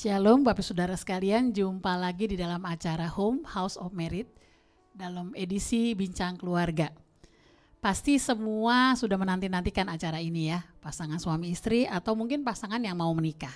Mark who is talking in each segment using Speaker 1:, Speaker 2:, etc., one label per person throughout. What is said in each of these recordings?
Speaker 1: Shalom Bapak Saudara sekalian, jumpa lagi di dalam acara Home House of Merit dalam edisi Bincang Keluarga. Pasti semua sudah menanti-nantikan acara ini ya, pasangan suami istri atau mungkin pasangan yang mau menikah.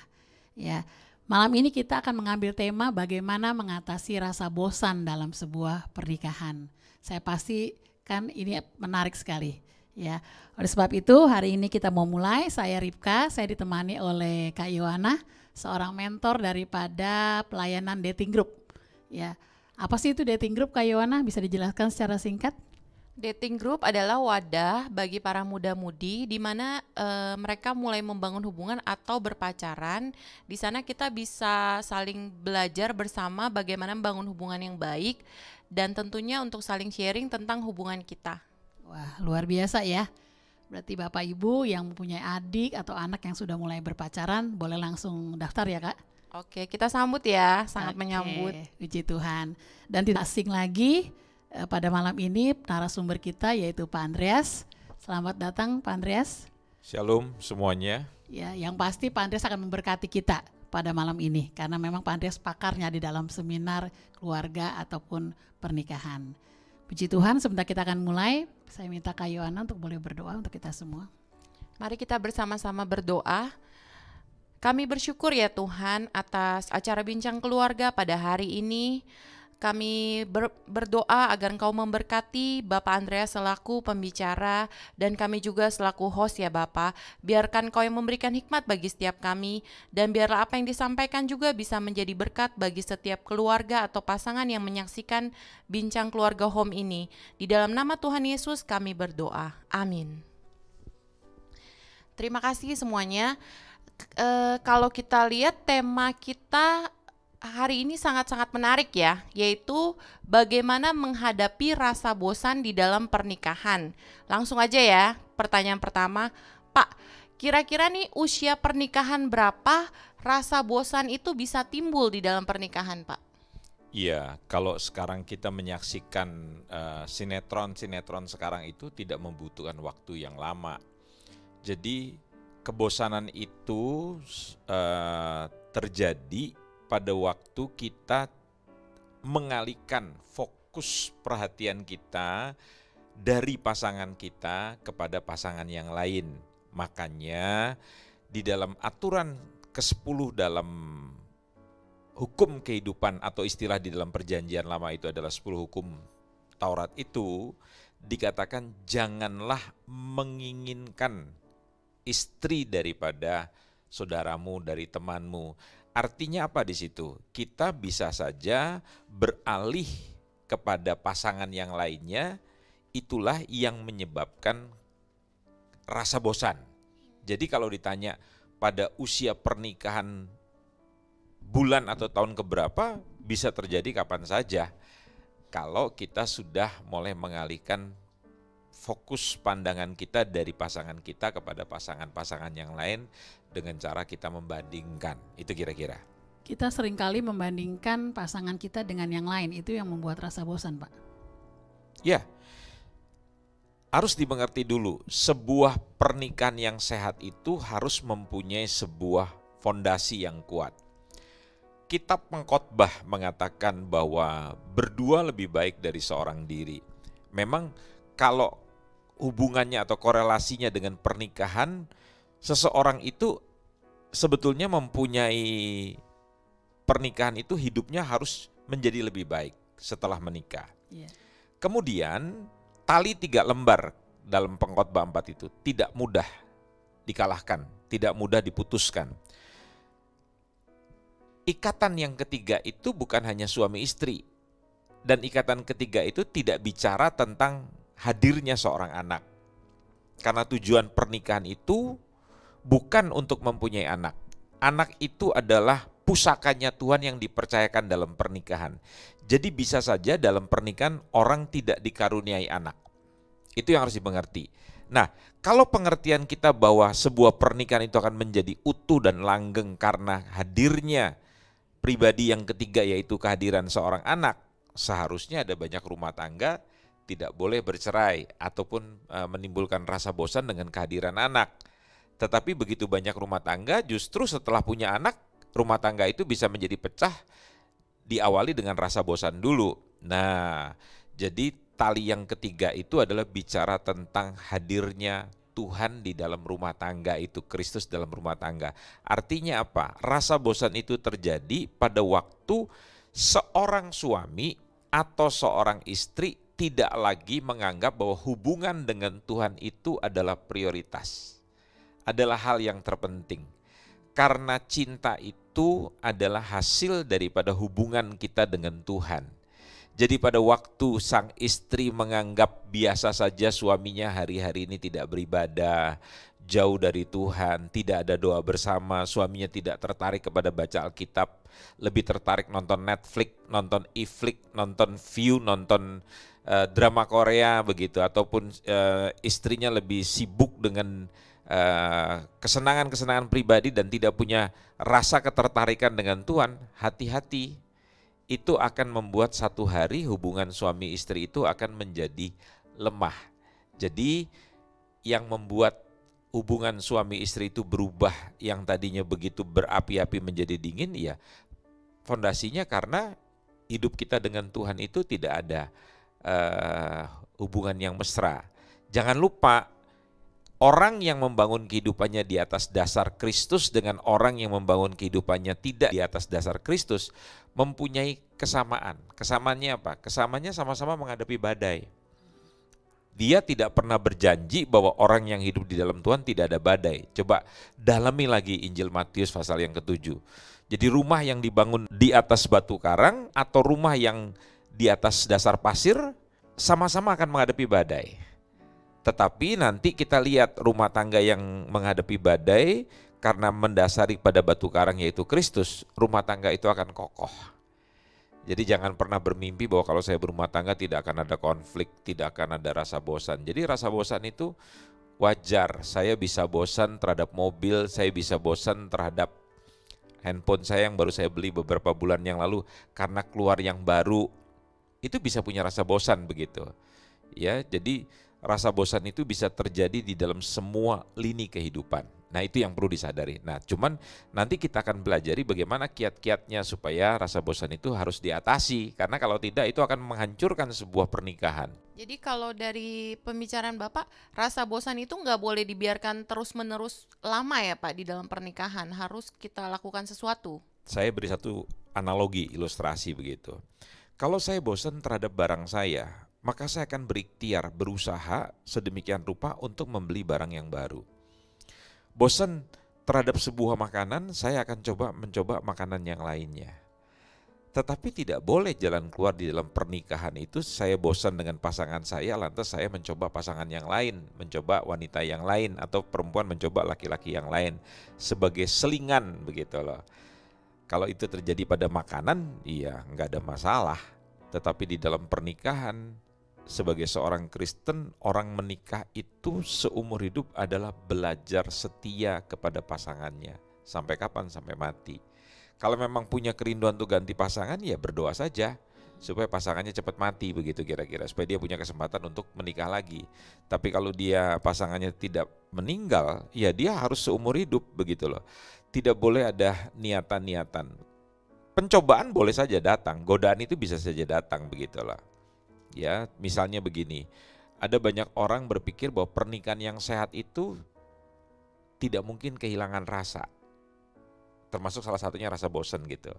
Speaker 1: Ya, malam ini kita akan mengambil tema bagaimana mengatasi rasa bosan dalam sebuah pernikahan. Saya pastikan ini menarik sekali. Ya, oleh sebab itu hari ini kita mau mulai. Saya Ripka, saya ditemani oleh Kak Yohana, seorang mentor daripada pelayanan dating group. Ya, apa sih itu dating group, Kak Yohana? Bisa dijelaskan secara singkat?
Speaker 2: Dating group adalah wadah bagi para muda-mudi di mana mereka mulai membangun hubungan atau berpacaran. Di sana kita bisa saling belajar bersama bagaimana membangun hubungan yang baik dan tentunya untuk saling sharing tentang hubungan kita.
Speaker 1: Wah, luar biasa ya. Berarti Bapak Ibu yang mempunyai adik atau anak yang sudah mulai berpacaran boleh langsung daftar ya, Kak?
Speaker 2: Oke, kita sambut ya, sangat
Speaker 1: Oke,
Speaker 2: menyambut.
Speaker 1: puji Tuhan. Dan tidak asing lagi pada malam ini narasumber kita yaitu Pak Andreas. Selamat datang Pak Andreas.
Speaker 3: Shalom semuanya.
Speaker 1: Ya, yang pasti Pak Andreas akan memberkati kita pada malam ini karena memang Pak Andreas pakarnya di dalam seminar keluarga ataupun pernikahan. Puji Tuhan, sebentar kita akan mulai. Saya minta Kak Yohana untuk boleh berdoa untuk kita semua.
Speaker 2: Mari kita bersama-sama berdoa. Kami bersyukur ya Tuhan atas acara Bincang Keluarga pada hari ini. Kami berdoa agar Engkau memberkati Bapak Andreas selaku pembicara dan kami juga selaku host ya Bapak. Biarkan Engkau yang memberikan hikmat bagi setiap kami dan biarlah apa yang disampaikan juga bisa menjadi berkat bagi setiap keluarga atau pasangan yang menyaksikan Bincang Keluarga Home ini. Di dalam nama Tuhan Yesus kami berdoa. Amin. Terima kasih semuanya. Kalau kita lihat tema kita hari ini sangat-sangat menarik ya, yaitu bagaimana menghadapi rasa bosan di dalam pernikahan. Langsung aja ya, pertanyaan pertama, Pak, kira-kira nih usia pernikahan berapa rasa bosan itu bisa timbul di dalam pernikahan, Pak?
Speaker 3: Iya, kalau sekarang kita menyaksikan sinetron sekarang itu tidak membutuhkan waktu yang lama. Jadi kebosanan itu terjadi pada waktu kita mengalihkan fokus perhatian kita dari pasangan kita kepada pasangan yang lain. Makanya di dalam aturan ke-10 dalam hukum kehidupan atau istilah di dalam perjanjian lama itu adalah 10 hukum Taurat itu dikatakan janganlah menginginkan istri daripada saudaramu, dari temanmu. Artinya apa di situ? Kita bisa saja beralih kepada pasangan yang lainnya, itulah yang menyebabkan rasa bosan. Jadi kalau ditanya pada usia pernikahan bulan atau tahun keberapa, bisa terjadi kapan saja. Kalau kita sudah mulai mengalihkan fokus pandangan kita dari pasangan kita kepada pasangan-pasangan yang lain dengan cara kita membandingkan. Itu kira-kira.
Speaker 1: Kita seringkali membandingkan pasangan kita dengan yang lain, itu yang membuat rasa bosan, Pak.
Speaker 3: Ya, harus dimengerti dulu, sebuah pernikahan yang sehat itu harus mempunyai sebuah fondasi yang kuat. Kitab Pengkhotbah mengatakan bahwa berdua lebih baik dari seorang diri. Memang kalau hubungannya atau korelasinya dengan pernikahan, seseorang itu sebetulnya mempunyai pernikahan itu hidupnya harus menjadi lebih baik setelah menikah.
Speaker 1: Yeah.
Speaker 3: Kemudian tali 3 lembar dalam Pengkhotbah 4 itu tidak mudah dikalahkan, tidak mudah diputuskan. Ikatan yang ketiga itu bukan hanya suami istri, dan ikatan ketiga itu tidak bicara tentang hadirnya seorang anak. Karena tujuan pernikahan itu bukan untuk mempunyai anak. Anak itu adalah pusakanya Tuhan yang dipercayakan dalam pernikahan. Jadi bisa saja dalam pernikahan orang tidak dikaruniai anak. Itu yang harus dimengerti. Nah, kalau pengertian kita bahwa sebuah pernikahan itu akan menjadi utuh dan langgeng karena hadirnya pribadi yang ketiga yaitu kehadiran seorang anak, seharusnya ada banyak rumah tangga tidak boleh bercerai ataupun menimbulkan rasa bosan dengan kehadiran anak. Tetapi begitu banyak rumah tangga justru setelah punya anak rumah tangga itu bisa menjadi pecah diawali dengan rasa bosan dulu. Nah, jadi tali yang ketiga itu adalah bicara tentang hadirnya Tuhan di dalam rumah tangga itu, Kristus dalam rumah tangga. Artinya apa? Rasa bosan itu terjadi pada waktu seorang suami atau seorang istri tidak lagi menganggap bahwa hubungan dengan Tuhan itu adalah prioritas, adalah hal yang terpenting. Karena cinta itu adalah hasil daripada hubungan kita dengan Tuhan. Jadi pada waktu sang istri menganggap biasa saja suaminya hari-hari ini tidak beribadah, jauh dari Tuhan, tidak ada doa bersama, suaminya tidak tertarik kepada baca Alkitab, lebih tertarik nonton Netflix, nonton e-flick, nonton View, nonton drama Korea begitu, ataupun istrinya lebih sibuk dengan kesenangan-kesenangan pribadi dan tidak punya rasa ketertarikan dengan Tuhan, hati-hati. Itu akan membuat satu hari hubungan suami istri itu akan menjadi lemah. Jadi yang membuat hubungan suami istri itu berubah, yang tadinya begitu berapi-api menjadi dingin, ya fondasinya karena hidup kita dengan Tuhan itu tidak ada hubungan yang mesra. Jangan lupa, orang yang membangun kehidupannya di atas dasar Kristus dengan orang yang membangun kehidupannya tidak di atas dasar Kristus mempunyai kesamaan. Kesamaannya apa? Kesamaannya sama-sama menghadapi badai. Dia tidak pernah berjanji bahwa orang yang hidup di dalam Tuhan tidak ada badai. Coba dalami lagi Injil Matius pasal yang ke-7. Jadi rumah yang dibangun di atas batu karang atau rumah yang di atas dasar pasir sama-sama akan menghadapi badai. Tetapi nanti kita lihat rumah tangga yang menghadapi badai karena mendasari pada batu karang yaitu Kristus, rumah tangga itu akan kokoh. Jadi jangan pernah bermimpi bahwa kalau saya berumah tangga tidak akan ada konflik, tidak akan ada rasa bosan. Jadi rasa bosan itu wajar. Saya bisa bosan terhadap mobil, saya bisa bosan terhadap handphone saya yang baru saya beli beberapa bulan yang lalu karena keluar yang baru. Itu bisa punya rasa bosan begitu. Ya, jadi rasa bosan itu bisa terjadi di dalam semua lini kehidupan. Nah, itu yang perlu disadari. Nah, cuman nanti kita akan pelajari bagaimana kiat-kiatnya supaya rasa bosan itu harus diatasi. Karena kalau tidak itu akan menghancurkan sebuah pernikahan.
Speaker 2: Jadi kalau dari pembicaraan Bapak, rasa bosan itu nggak boleh dibiarkan terus-menerus lama ya Pak di dalam pernikahan. Harus kita lakukan sesuatu.
Speaker 3: Saya beri satu analogi, ilustrasi begitu. Kalau saya bosan terhadap barang saya, maka saya akan berikhtiar, berusaha sedemikian rupa untuk membeli barang yang baru. Bosan terhadap sebuah makanan, saya akan mencoba makanan yang lainnya. Tetapi tidak boleh jalan keluar di dalam pernikahan itu saya bosan dengan pasangan saya, lantas saya mencoba pasangan yang lain, mencoba wanita yang lain, atau perempuan mencoba laki-laki yang lain sebagai selingan begitu loh. Kalau itu terjadi pada makanan, iya nggak ada masalah. Tetapi di dalam pernikahan, sebagai seorang Kristen, orang menikah itu seumur hidup adalah belajar setia kepada pasangannya. Sampai kapan? Sampai mati. Kalau memang punya kerinduan untuk ganti pasangan, ya berdoa saja supaya pasangannya cepat mati begitu kira-kira, supaya dia punya kesempatan untuk menikah lagi. Tapi kalau dia pasangannya tidak meninggal, ya dia harus seumur hidup begitu loh. Tidak boleh ada niatan-niatan. Pencobaan boleh saja datang, godaan itu bisa saja datang begitulah. Ya, misalnya begini, ada banyak orang berpikir bahwa pernikahan yang sehat itu tidak mungkin kehilangan rasa, termasuk salah satunya rasa bosan gitu.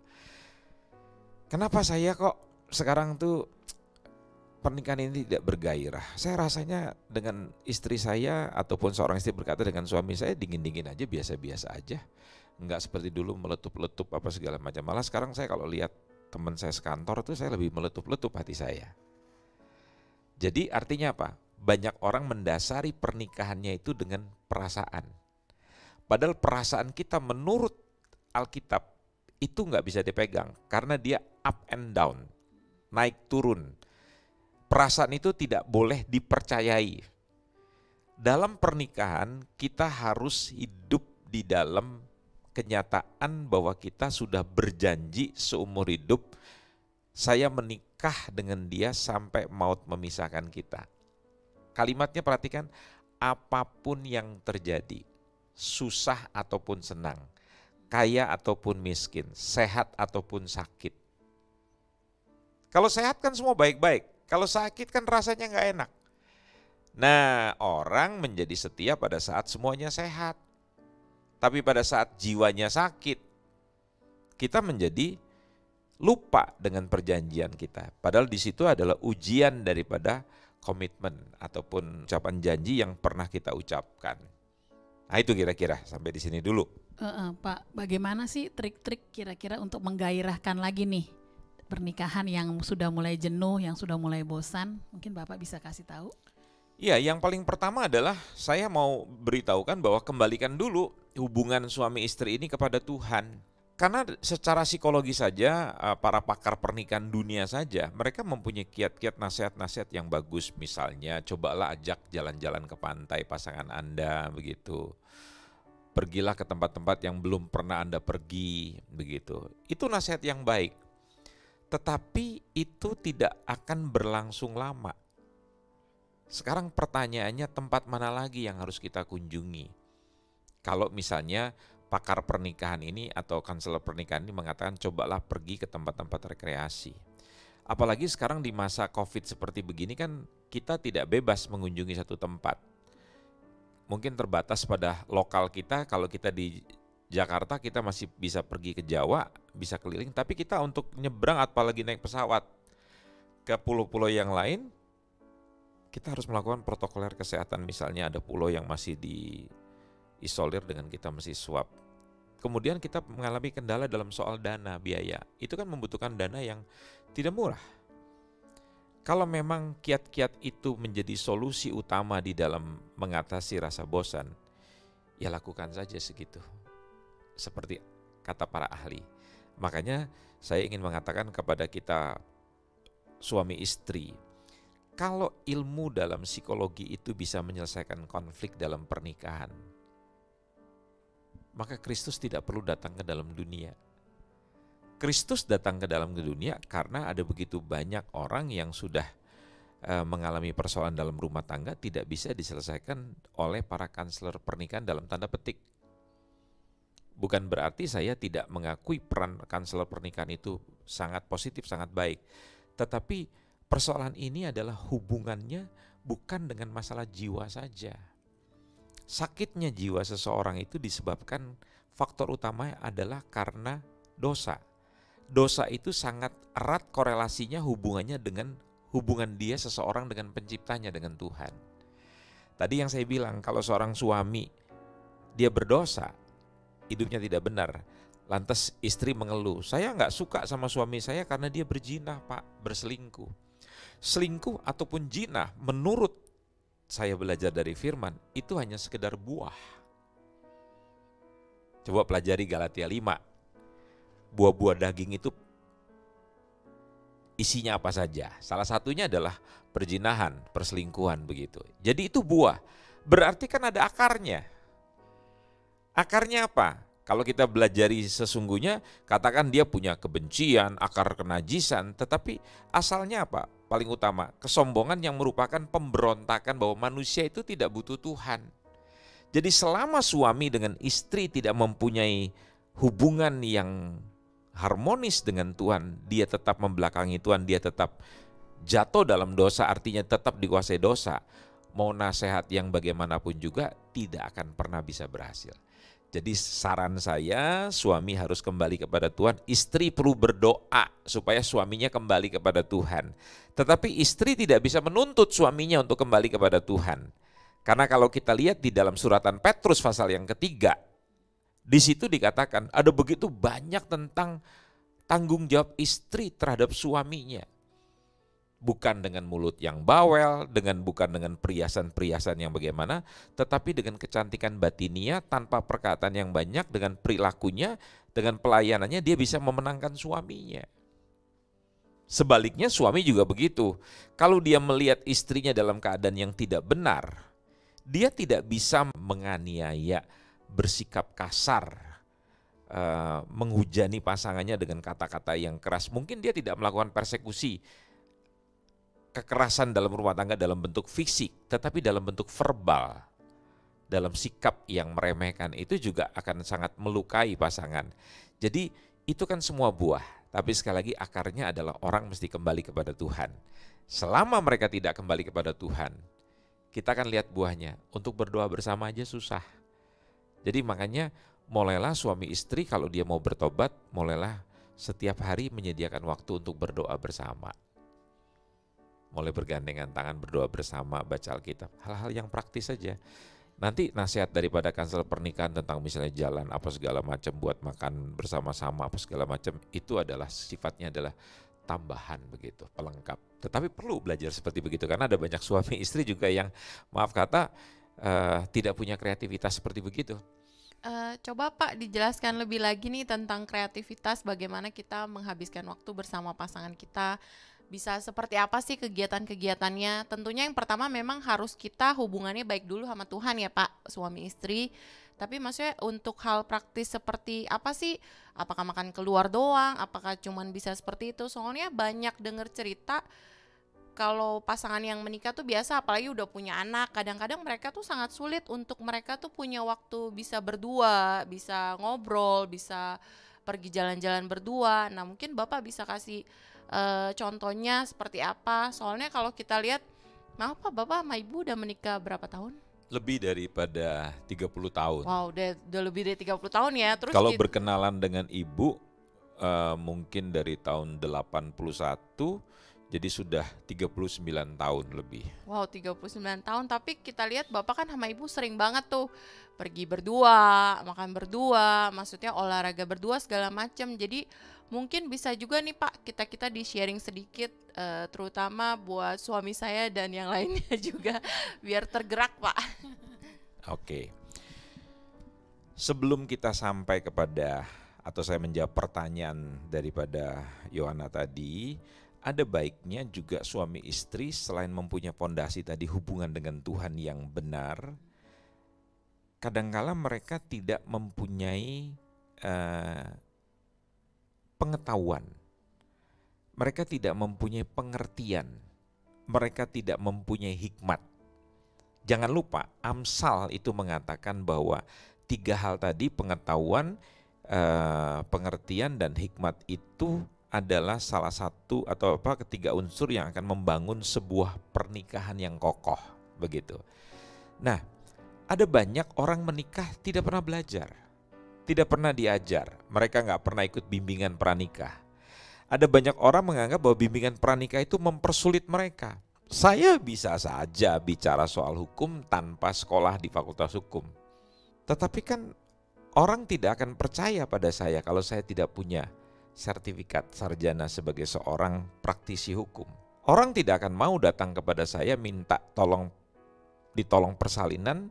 Speaker 3: Kenapa saya kok sekarang tuh pernikahan ini tidak bergairah? Saya rasanya dengan istri saya ataupun seorang istri berkata dengan suami saya dingin-dingin aja, biasa-biasa aja, nggak seperti dulu meletup-letup apa segala macam. Malah sekarang saya kalau lihat teman saya sekantor tuh saya lebih meletup-letup hati saya. Jadi artinya apa? Banyak orang mendasari pernikahannya itu dengan perasaan. Padahal perasaan kita menurut Alkitab itu nggak bisa dipegang karena dia up and down, naik turun. Perasaan itu tidak boleh dipercayai. Dalam pernikahan kita harus hidup di dalam kenyataan bahwa kita sudah berjanji seumur hidup, saya menikah dengan dia sampai maut memisahkan kita. Kalimatnya perhatikan, apapun yang terjadi, susah ataupun senang, kaya ataupun miskin, sehat ataupun sakit. Kalau sehat kan semua baik-baik, kalau sakit kan rasanya nggak enak. Nah, orang menjadi setia pada saat semuanya sehat. Tapi pada saat jiwanya sakit, kita menjadi lupa dengan perjanjian kita. Padahal di situ adalah ujian daripada komitmen ataupun ucapan janji yang pernah kita ucapkan. Nah, itu kira-kira sampai di sini dulu.
Speaker 1: Pak, bagaimana sih trik-trik kira-kira untuk menggairahkan lagi nih pernikahan yang sudah mulai jenuh, yang sudah mulai bosan? Mungkin Bapak bisa kasih tahu.
Speaker 3: Ya, yang paling pertama adalah saya mau beritahukan bahwa kembalikan dulu hubungan suami istri ini kepada Tuhan. Karena secara psikologi saja, para pakar pernikahan dunia saja, mereka mempunyai kiat-kiat nasihat-nasihat yang bagus. Misalnya, cobalah ajak jalan-jalan ke pantai pasangan Anda, begitu. Pergilah ke tempat-tempat yang belum pernah Anda pergi, begitu. Itu nasihat yang baik. Tetapi itu tidak akan berlangsung lama. Sekarang pertanyaannya, tempat mana lagi yang harus kita kunjungi? Kalau misalnya pakar pernikahan ini atau konselor pernikahan ini mengatakan cobalah pergi ke tempat-tempat rekreasi. Apalagi sekarang di masa COVID seperti begini kan kita tidak bebas mengunjungi satu tempat. Mungkin terbatas pada lokal kita, kalau kita di Jakarta kita masih bisa pergi ke Jawa, bisa keliling, tapi kita untuk nyebrang apalagi naik pesawat ke pulau-pulau yang lain, kita harus melakukan protokoler kesehatan. Misalnya ada pulau yang masih diisolir dengan kita mesti swab. Kemudian kita mengalami kendala dalam soal dana, biaya. Itu kan membutuhkan dana yang tidak murah. Kalau memang kiat-kiat itu menjadi solusi utama di dalam mengatasi rasa bosan, ya lakukan saja segitu. Seperti kata para ahli. Makanya saya ingin mengatakan kepada kita suami istri, kalau ilmu dalam psikologi itu bisa menyelesaikan konflik dalam pernikahan, maka Kristus tidak perlu datang ke dalam dunia. Kristus datang ke dalam dunia karena ada begitu banyak orang yang sudah mengalami persoalan dalam rumah tangga tidak bisa diselesaikan oleh para konselor pernikahan dalam tanda petik. Bukan berarti saya tidak mengakui peran konselor pernikahan itu sangat positif, sangat baik. Tetapi persoalan ini adalah hubungannya bukan dengan masalah jiwa saja. Sakitnya jiwa seseorang itu disebabkan faktor utamanya adalah karena dosa. Dosa itu sangat erat korelasinya hubungannya dengan hubungan dia seseorang dengan penciptanya, dengan Tuhan. Tadi yang saya bilang, kalau seorang suami dia berdosa, hidupnya tidak benar, lantas istri mengeluh, saya nggak suka sama suami saya karena dia berzina, Pak, berselingkuh. Selingkuh ataupun zina menurut saya belajar dari firman itu hanya sekedar buah. Coba pelajari Galatia 5. Buah-buah daging itu isinya apa saja? Salah satunya adalah perzinahan, perselingkuhan begitu. Jadi itu buah. Berarti kan ada akarnya. Akarnya apa? Kalau kita belajari sesungguhnya, katakan dia punya kebencian, akar kenajisan, tetapi asalnya apa? Paling utama, kesombongan yang merupakan pemberontakan bahwa manusia itu tidak butuh Tuhan. Jadi selama suami dengan istri tidak mempunyai hubungan yang harmonis dengan Tuhan, dia tetap membelakangi Tuhan, dia tetap jatuh dalam dosa, artinya tetap dikuasai dosa. Mau nasihat yang bagaimanapun juga tidak akan pernah bisa berhasil. Jadi saran saya, suami harus kembali kepada Tuhan, istri perlu berdoa supaya suaminya kembali kepada Tuhan. Tetapi istri tidak bisa menuntut suaminya untuk kembali kepada Tuhan. Karena kalau kita lihat di dalam suratan Petrus pasal yang ketiga, di situ dikatakan ada begitu banyak tentang tanggung jawab istri terhadap suaminya. Bukan dengan mulut yang bawel, bukan dengan perhiasan-perhiasan yang bagaimana, tetapi dengan kecantikan batinia, tanpa perkataan yang banyak, dengan perilakunya, dengan pelayanannya dia bisa memenangkan suaminya. Sebaliknya suami juga begitu. Kalau dia melihat istrinya dalam keadaan yang tidak benar, dia tidak bisa menganiaya, bersikap kasar, menghujani pasangannya dengan kata-kata yang keras. Mungkin dia tidak melakukan persekusi, kekerasan dalam rumah tangga dalam bentuk fisik, tetapi dalam bentuk verbal, dalam sikap yang meremehkan itu juga akan sangat melukai pasangan. Jadi itu kan semua buah, tapi sekali lagi akarnya adalah orang mesti kembali kepada Tuhan. Selama mereka tidak kembali kepada Tuhan, kita akan lihat buahnya. Untuk berdoa bersama aja susah. Jadi makanya mulailah suami istri kalau dia mau bertobat, mulailah setiap hari menyediakan waktu untuk berdoa bersama. Mulai bergandengan tangan berdoa bersama, baca Alkitab, hal-hal yang praktis saja. Nanti nasihat daripada kansel pernikahan tentang misalnya jalan apa segala macam, buat makan bersama-sama apa segala macam, itu adalah sifatnya adalah tambahan begitu, pelengkap. Tetapi perlu belajar seperti begitu karena ada banyak suami istri juga yang maaf kata tidak punya kreativitas seperti begitu.
Speaker 2: Coba Pak dijelaskan lebih lagi nih tentang kreativitas, bagaimana kita menghabiskan waktu bersama pasangan kita. Bisa seperti apa sih kegiatan-kegiatannya? Tentunya yang pertama memang harus kita hubungannya baik dulu sama Tuhan ya Pak, suami istri. Tapi maksudnya untuk hal praktis seperti apa sih? Apakah makan keluar doang? Apakah cuman bisa seperti itu? Soalnya banyak dengar cerita kalau pasangan yang menikah tuh biasa, apalagi udah punya anak, kadang-kadang mereka tuh sangat sulit untuk mereka tuh punya waktu bisa berdua, bisa ngobrol, bisa pergi jalan-jalan berdua. Nah mungkin Bapak bisa kasih contohnya seperti apa? Soalnya kalau kita lihat, maaf Pak, Bapak sama Ibu udah menikah berapa tahun?
Speaker 3: Lebih daripada 30 tahun.
Speaker 2: Wow, udah lebih dari 30 tahun ya. Terus
Speaker 3: kalau berkenalan dengan Ibu mungkin dari tahun 81, jadi sudah 39 tahun lebih.
Speaker 2: Wow, 39 tahun, tapi kita lihat Bapak kan sama Ibu sering banget tuh pergi berdua, makan berdua, maksudnya olahraga berdua segala macam. Jadi mungkin bisa juga nih Pak, kita di sharing sedikit, terutama buat suami saya dan yang lainnya juga, biar tergerak Pak.
Speaker 3: Oke. Sebelum kita sampai kepada, atau saya menjawab pertanyaan daripada Yohana tadi, ada baiknya juga suami istri selain mempunyai fondasi tadi hubungan dengan Tuhan yang benar, kadangkala mereka tidak mempunyai pengetahuan, mereka tidak mempunyai pengertian, mereka tidak mempunyai hikmat. Jangan lupa Amsal itu mengatakan bahwa 3 hal tadi, pengetahuan, pengertian dan hikmat itu adalah salah satu atau ketiga unsur yang akan membangun sebuah pernikahan yang kokoh begitu. Nah, ada banyak orang menikah tidak pernah belajar, tidak pernah diajar, mereka nggak pernah ikut bimbingan pranikah. Ada banyak orang menganggap bahwa bimbingan pranikah itu mempersulit mereka. Saya bisa saja bicara soal hukum tanpa sekolah di Fakultas Hukum, tetapi kan orang tidak akan percaya pada saya kalau saya tidak punya sertifikat sarjana sebagai seorang praktisi hukum. Orang tidak akan mau datang kepada saya minta ditolong persalinan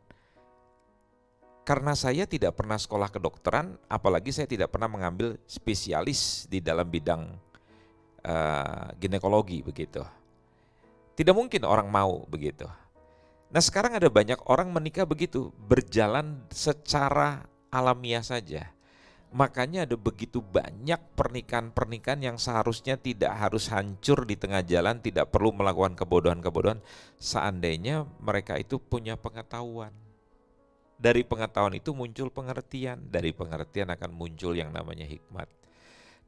Speaker 3: karena saya tidak pernah sekolah kedokteran, apalagi saya tidak pernah mengambil spesialis di dalam bidang ginekologi begitu. Tidak mungkin orang mau begitu. Nah sekarang ada banyak orang menikah begitu, berjalan secara alamiah saja. Makanya ada begitu banyak pernikahan-pernikahan yang seharusnya tidak harus hancur di tengah jalan, tidak perlu melakukan kebodohan-kebodohan, seandainya mereka itu punya pengetahuan. Dari pengetahuan itu muncul pengertian, dari pengertian akan muncul yang namanya hikmat.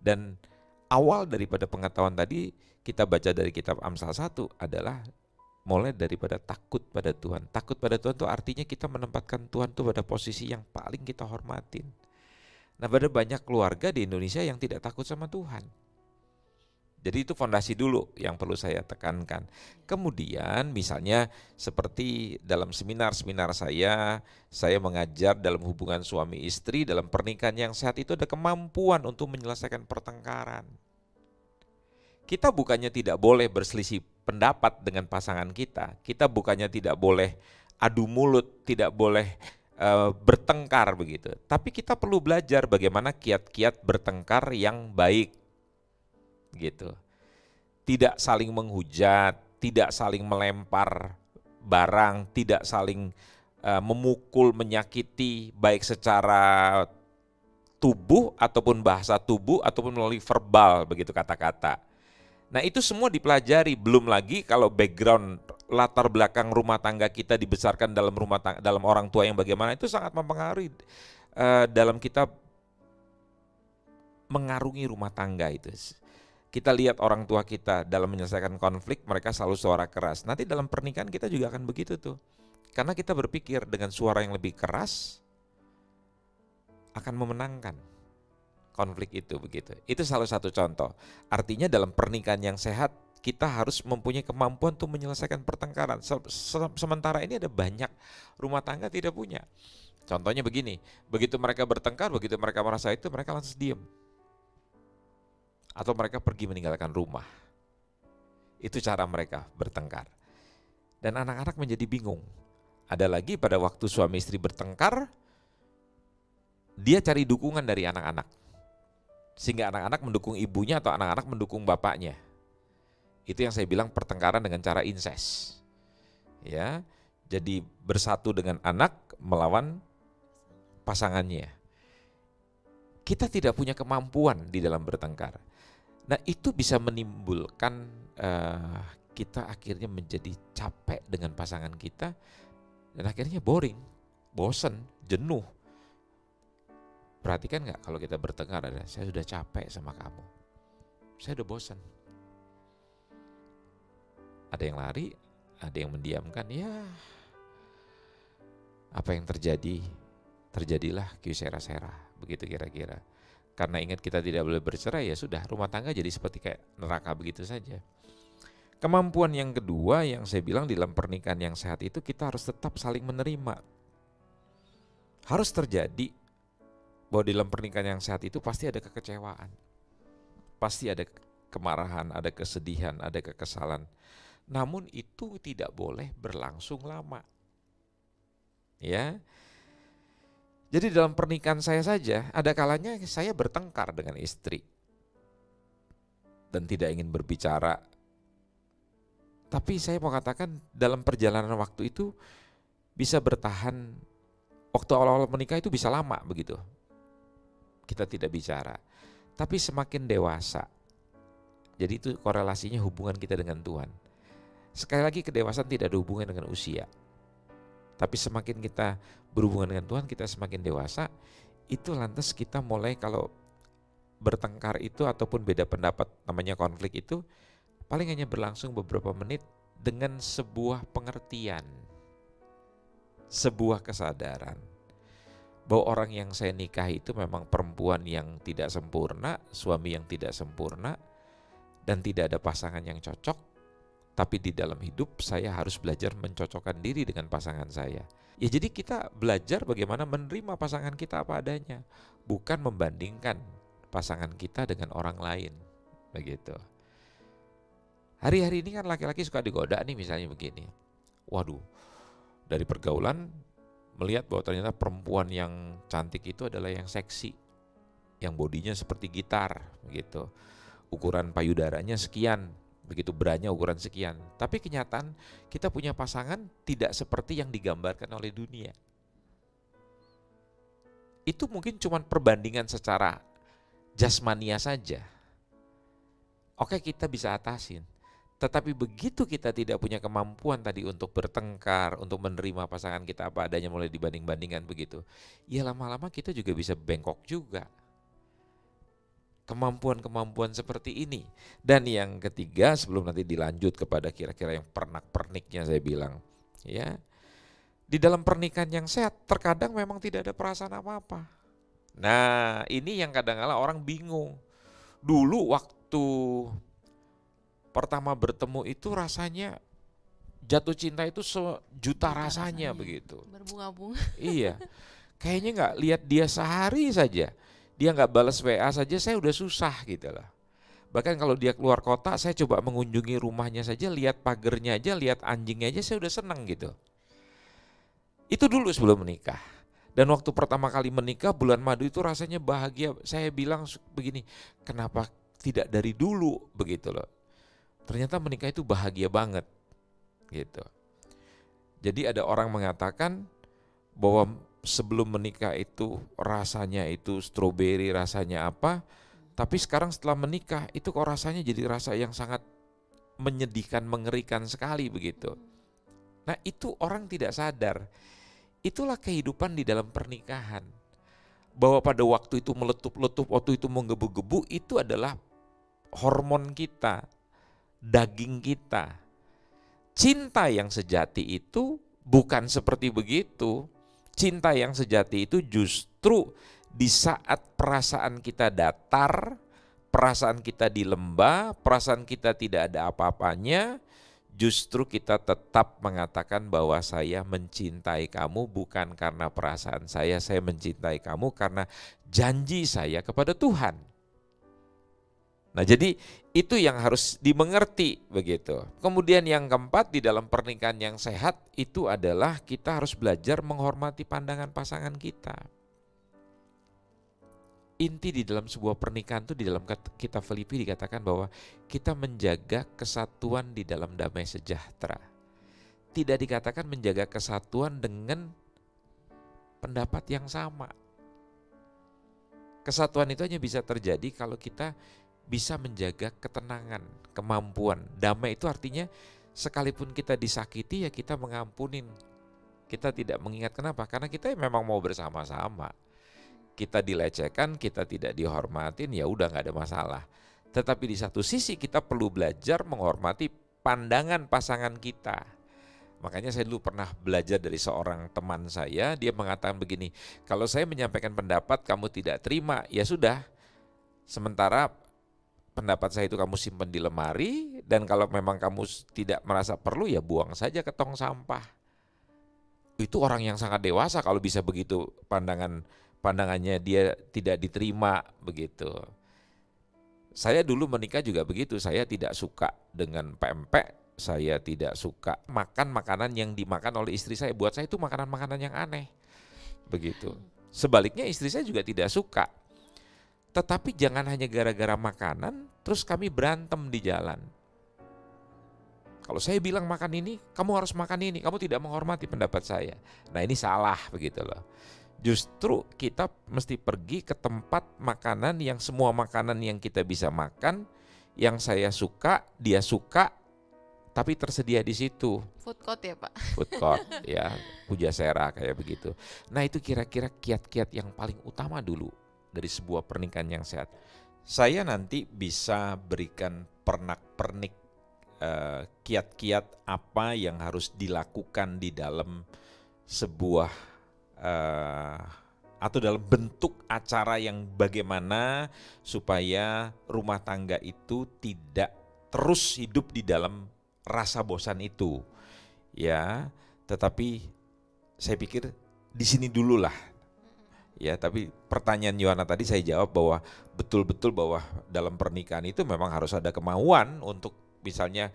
Speaker 3: Dan awal daripada pengetahuan tadi kita baca dari kitab Amsal 1 adalah mulai daripada takut pada Tuhan. Takut pada Tuhan itu artinya kita menempatkan Tuhan itu pada posisi yang paling kita hormatin. Nah, ada banyak keluarga di Indonesia yang tidak takut sama Tuhan. Jadi itu fondasi dulu yang perlu saya tekankan. Kemudian misalnya seperti dalam seminar-seminar saya mengajar dalam hubungan suami istri, dalam pernikahan yang sehat itu ada kemampuan untuk menyelesaikan pertengkaran. Kita bukannya tidak boleh berselisih pendapat dengan pasangan kita bukannya tidak boleh adu mulut, tidak boleh bertengkar begitu. Tapi kita perlu belajar bagaimana kiat-kiat bertengkar yang baik gitu. Tidak saling menghujat, tidak saling melempar barang, tidak saling memukul, menyakiti baik secara tubuh ataupun bahasa tubuh ataupun melalui verbal begitu kata-kata. Nah, itu semua dipelajari, belum lagi kalau background latar belakang rumah tangga kita dibesarkan dalam dalam orang tua yang bagaimana, itu sangat mempengaruhi dalam kita mengarungi rumah tangga itu. Kita lihat orang tua kita dalam menyelesaikan konflik, mereka selalu suara keras. Nanti dalam pernikahan kita juga akan begitu tuh. Karena kita berpikir dengan suara yang lebih keras akan memenangkan konflik itu begitu. Itu salah satu contoh. Artinya dalam pernikahan yang sehat kita harus mempunyai kemampuan untuk menyelesaikan pertengkaran. Sementara ini ada banyak rumah tangga tidak punya. Contohnya begini, begitu mereka bertengkar, begitu mereka merasa itu, mereka langsung diem. Atau mereka pergi meninggalkan rumah. Itu cara mereka bertengkar. Dan anak-anak menjadi bingung. Ada lagi pada waktu suami istri bertengkar, dia cari dukungan dari anak-anak. Sehingga anak-anak mendukung ibunya atau anak-anak mendukung bapaknya. Itu yang saya bilang pertengkaran dengan cara incest. Ya, jadi bersatu dengan anak melawan pasangannya. Kita tidak punya kemampuan di dalam bertengkar. Nah, itu bisa menimbulkan kita akhirnya menjadi capek dengan pasangan kita dan akhirnya boring, bosen, jenuh. Perhatikan nggak kalau kita bertengkar ada, saya sudah capek sama kamu, saya udah bosan. Ada yang lari, ada yang mendiamkan, ya apa yang terjadi, terjadilah kisera-sera, begitu kira-kira. Karena ingat kita tidak boleh bercerai, ya sudah, rumah tangga jadi seperti kayak neraka begitu saja. Kemampuan yang kedua yang saya bilang di dalam pernikahan yang sehat itu kita harus tetap saling menerima. Harus terjadi bahwa di dalam pernikahan yang sehat itu pasti ada kekecewaan. Pasti ada kemarahan, ada kesedihan, ada kekesalan. Namun itu tidak boleh berlangsung lama. Ya. Jadi dalam pernikahan saya saja, ada kalanya saya bertengkar dengan istri dan tidak ingin berbicara. Tapi saya mau katakan dalam perjalanan waktu itu bisa bertahan, waktu awal-awal menikah itu bisa lama begitu. Kita tidak bicara. Tapi semakin dewasa, jadi itu korelasinya hubungan kita dengan Tuhan. Sekali lagi kedewasaan tidak ada hubungan dengan usia. Tapi semakin kita berhubungan dengan Tuhan, kita semakin dewasa, itu lantas kita mulai kalau bertengkar itu ataupun beda pendapat namanya konflik itu paling hanya berlangsung beberapa menit dengan sebuah pengertian, sebuah kesadaran bahwa orang yang saya nikahi itu memang perempuan yang tidak sempurna, suami yang tidak sempurna, dan tidak ada pasangan yang cocok. Tapi di dalam hidup saya harus belajar mencocokkan diri dengan pasangan saya. Ya jadi kita belajar bagaimana menerima pasangan kita apa adanya, bukan membandingkan pasangan kita dengan orang lain. Begitu. Hari-hari ini kan laki-laki suka digoda nih misalnya begini. Waduh, dari pergaulan melihat bahwa ternyata perempuan yang cantik itu adalah yang seksi, yang bodinya seperti gitar, begitu. Ukuran payudaranya sekian. Begitu berannya ukuran sekian. Tapi kenyataan kita punya pasangan tidak seperti yang digambarkan oleh dunia. Itu mungkin cuma perbandingan secara jasmania saja. Oke, kita bisa atasin. Tetapi begitu kita tidak punya kemampuan tadi untuk bertengkar, untuk menerima pasangan kita apa adanya mulai dibanding-bandingkan begitu, ya lama-lama kita juga bisa bengkok juga. Kemampuan-kemampuan seperti ini. Dan yang ketiga, sebelum nanti dilanjut kepada kira-kira yang pernak-perniknya saya bilang, ya, di dalam pernikahan yang sehat terkadang memang tidak ada perasaan apa-apa. Nah, ini yang kadang-kala orang bingung. Dulu waktu pertama bertemu itu rasanya jatuh cinta itu sejuta rasanya begitu.
Speaker 2: Berbunga-bunga.
Speaker 3: Iya, kayaknya nggak lihat dia sehari saja. Dia nggak balas WA saja saya udah susah gitu lah. Bahkan kalau dia keluar kota saya coba mengunjungi rumahnya saja, lihat pagernya aja, lihat anjingnya aja saya udah senang gitu. Itu dulu sebelum menikah. Dan waktu pertama kali menikah bulan madu itu rasanya bahagia. Saya bilang begini, kenapa tidak dari dulu begitu loh. Ternyata menikah itu bahagia banget gitu. Jadi ada orang mengatakan bahwa sebelum menikah itu rasanya itu stroberi, rasanya apa, tapi sekarang setelah menikah itu kok rasanya jadi rasa yang sangat menyedihkan, mengerikan sekali begitu. Nah itu orang tidak sadar. Itulah kehidupan di dalam pernikahan. Bahwa pada waktu itu meletup-letup, waktu itu menggebu-gebu, itu adalah hormon kita, daging kita. Cinta yang sejati itu bukan seperti begitu. Cinta yang sejati itu justru di saat perasaan kita datar, perasaan kita di lembah, perasaan kita tidak ada apa-apanya, justru kita tetap mengatakan bahwa saya mencintai kamu bukan karena perasaan saya mencintai kamu karena janji saya kepada Tuhan. Nah jadi itu yang harus dimengerti begitu. Kemudian yang keempat, di dalam pernikahan yang sehat itu adalah kita harus belajar menghormati pandangan pasangan kita. Inti di dalam sebuah pernikahan itu di dalam kitab Filipi dikatakan bahwa kita menjaga kesatuan di dalam damai sejahtera. Tidak dikatakan menjaga kesatuan dengan pendapat yang sama. Kesatuan itu hanya bisa terjadi kalau kita bisa menjaga ketenangan, kemampuan. Damai itu artinya sekalipun kita disakiti ya kita mengampunin. Kita tidak mengingat kenapa? Karena kita memang mau bersama-sama. Kita dilecehkan, kita tidak dihormatin, ya udah nggak ada masalah. Tetapi di satu sisi kita perlu belajar menghormati pandangan pasangan kita. Makanya saya dulu pernah belajar dari seorang teman saya, dia mengatakan begini, kalau saya menyampaikan pendapat kamu tidak terima, ya sudah. Sementara pendapat saya itu kamu simpan di lemari, dan kalau memang kamu tidak merasa perlu, ya buang saja ke tong sampah. Itu orang yang sangat dewasa kalau bisa begitu pandangannya dia tidak diterima begitu. Saya dulu menikah juga begitu, saya tidak suka dengan pempek, saya tidak suka makan makanan yang dimakan oleh istri saya. Buat saya itu makanan-makanan yang aneh begitu. Sebaliknya istri saya juga tidak suka. Tetapi jangan hanya gara-gara makanan terus kami berantem di jalan. Kalau saya bilang makan ini, kamu harus makan ini, kamu tidak menghormati pendapat saya. Nah ini salah begitu loh. Justru kita mesti pergi ke tempat makanan yang semua makanan yang kita bisa makan, yang saya suka, dia suka, tapi tersedia di situ.
Speaker 2: Food court ya Pak?
Speaker 3: Food court ya, Pujasera kayak begitu. Nah itu kira-kira kiat-kiat yang paling utama dulu dari sebuah pernikahan yang sehat. Saya nanti bisa berikan pernak-pernik kiat-kiat apa yang harus dilakukan di dalam sebuah atau dalam bentuk acara yang bagaimana supaya rumah tangga itu tidak terus hidup di dalam rasa bosan itu, ya. Tetapi saya pikir di sini dulu lah, ya. Tapi pertanyaan Yohana tadi saya jawab bahwa betul-betul bahwa dalam pernikahan itu memang harus ada kemauan untuk misalnya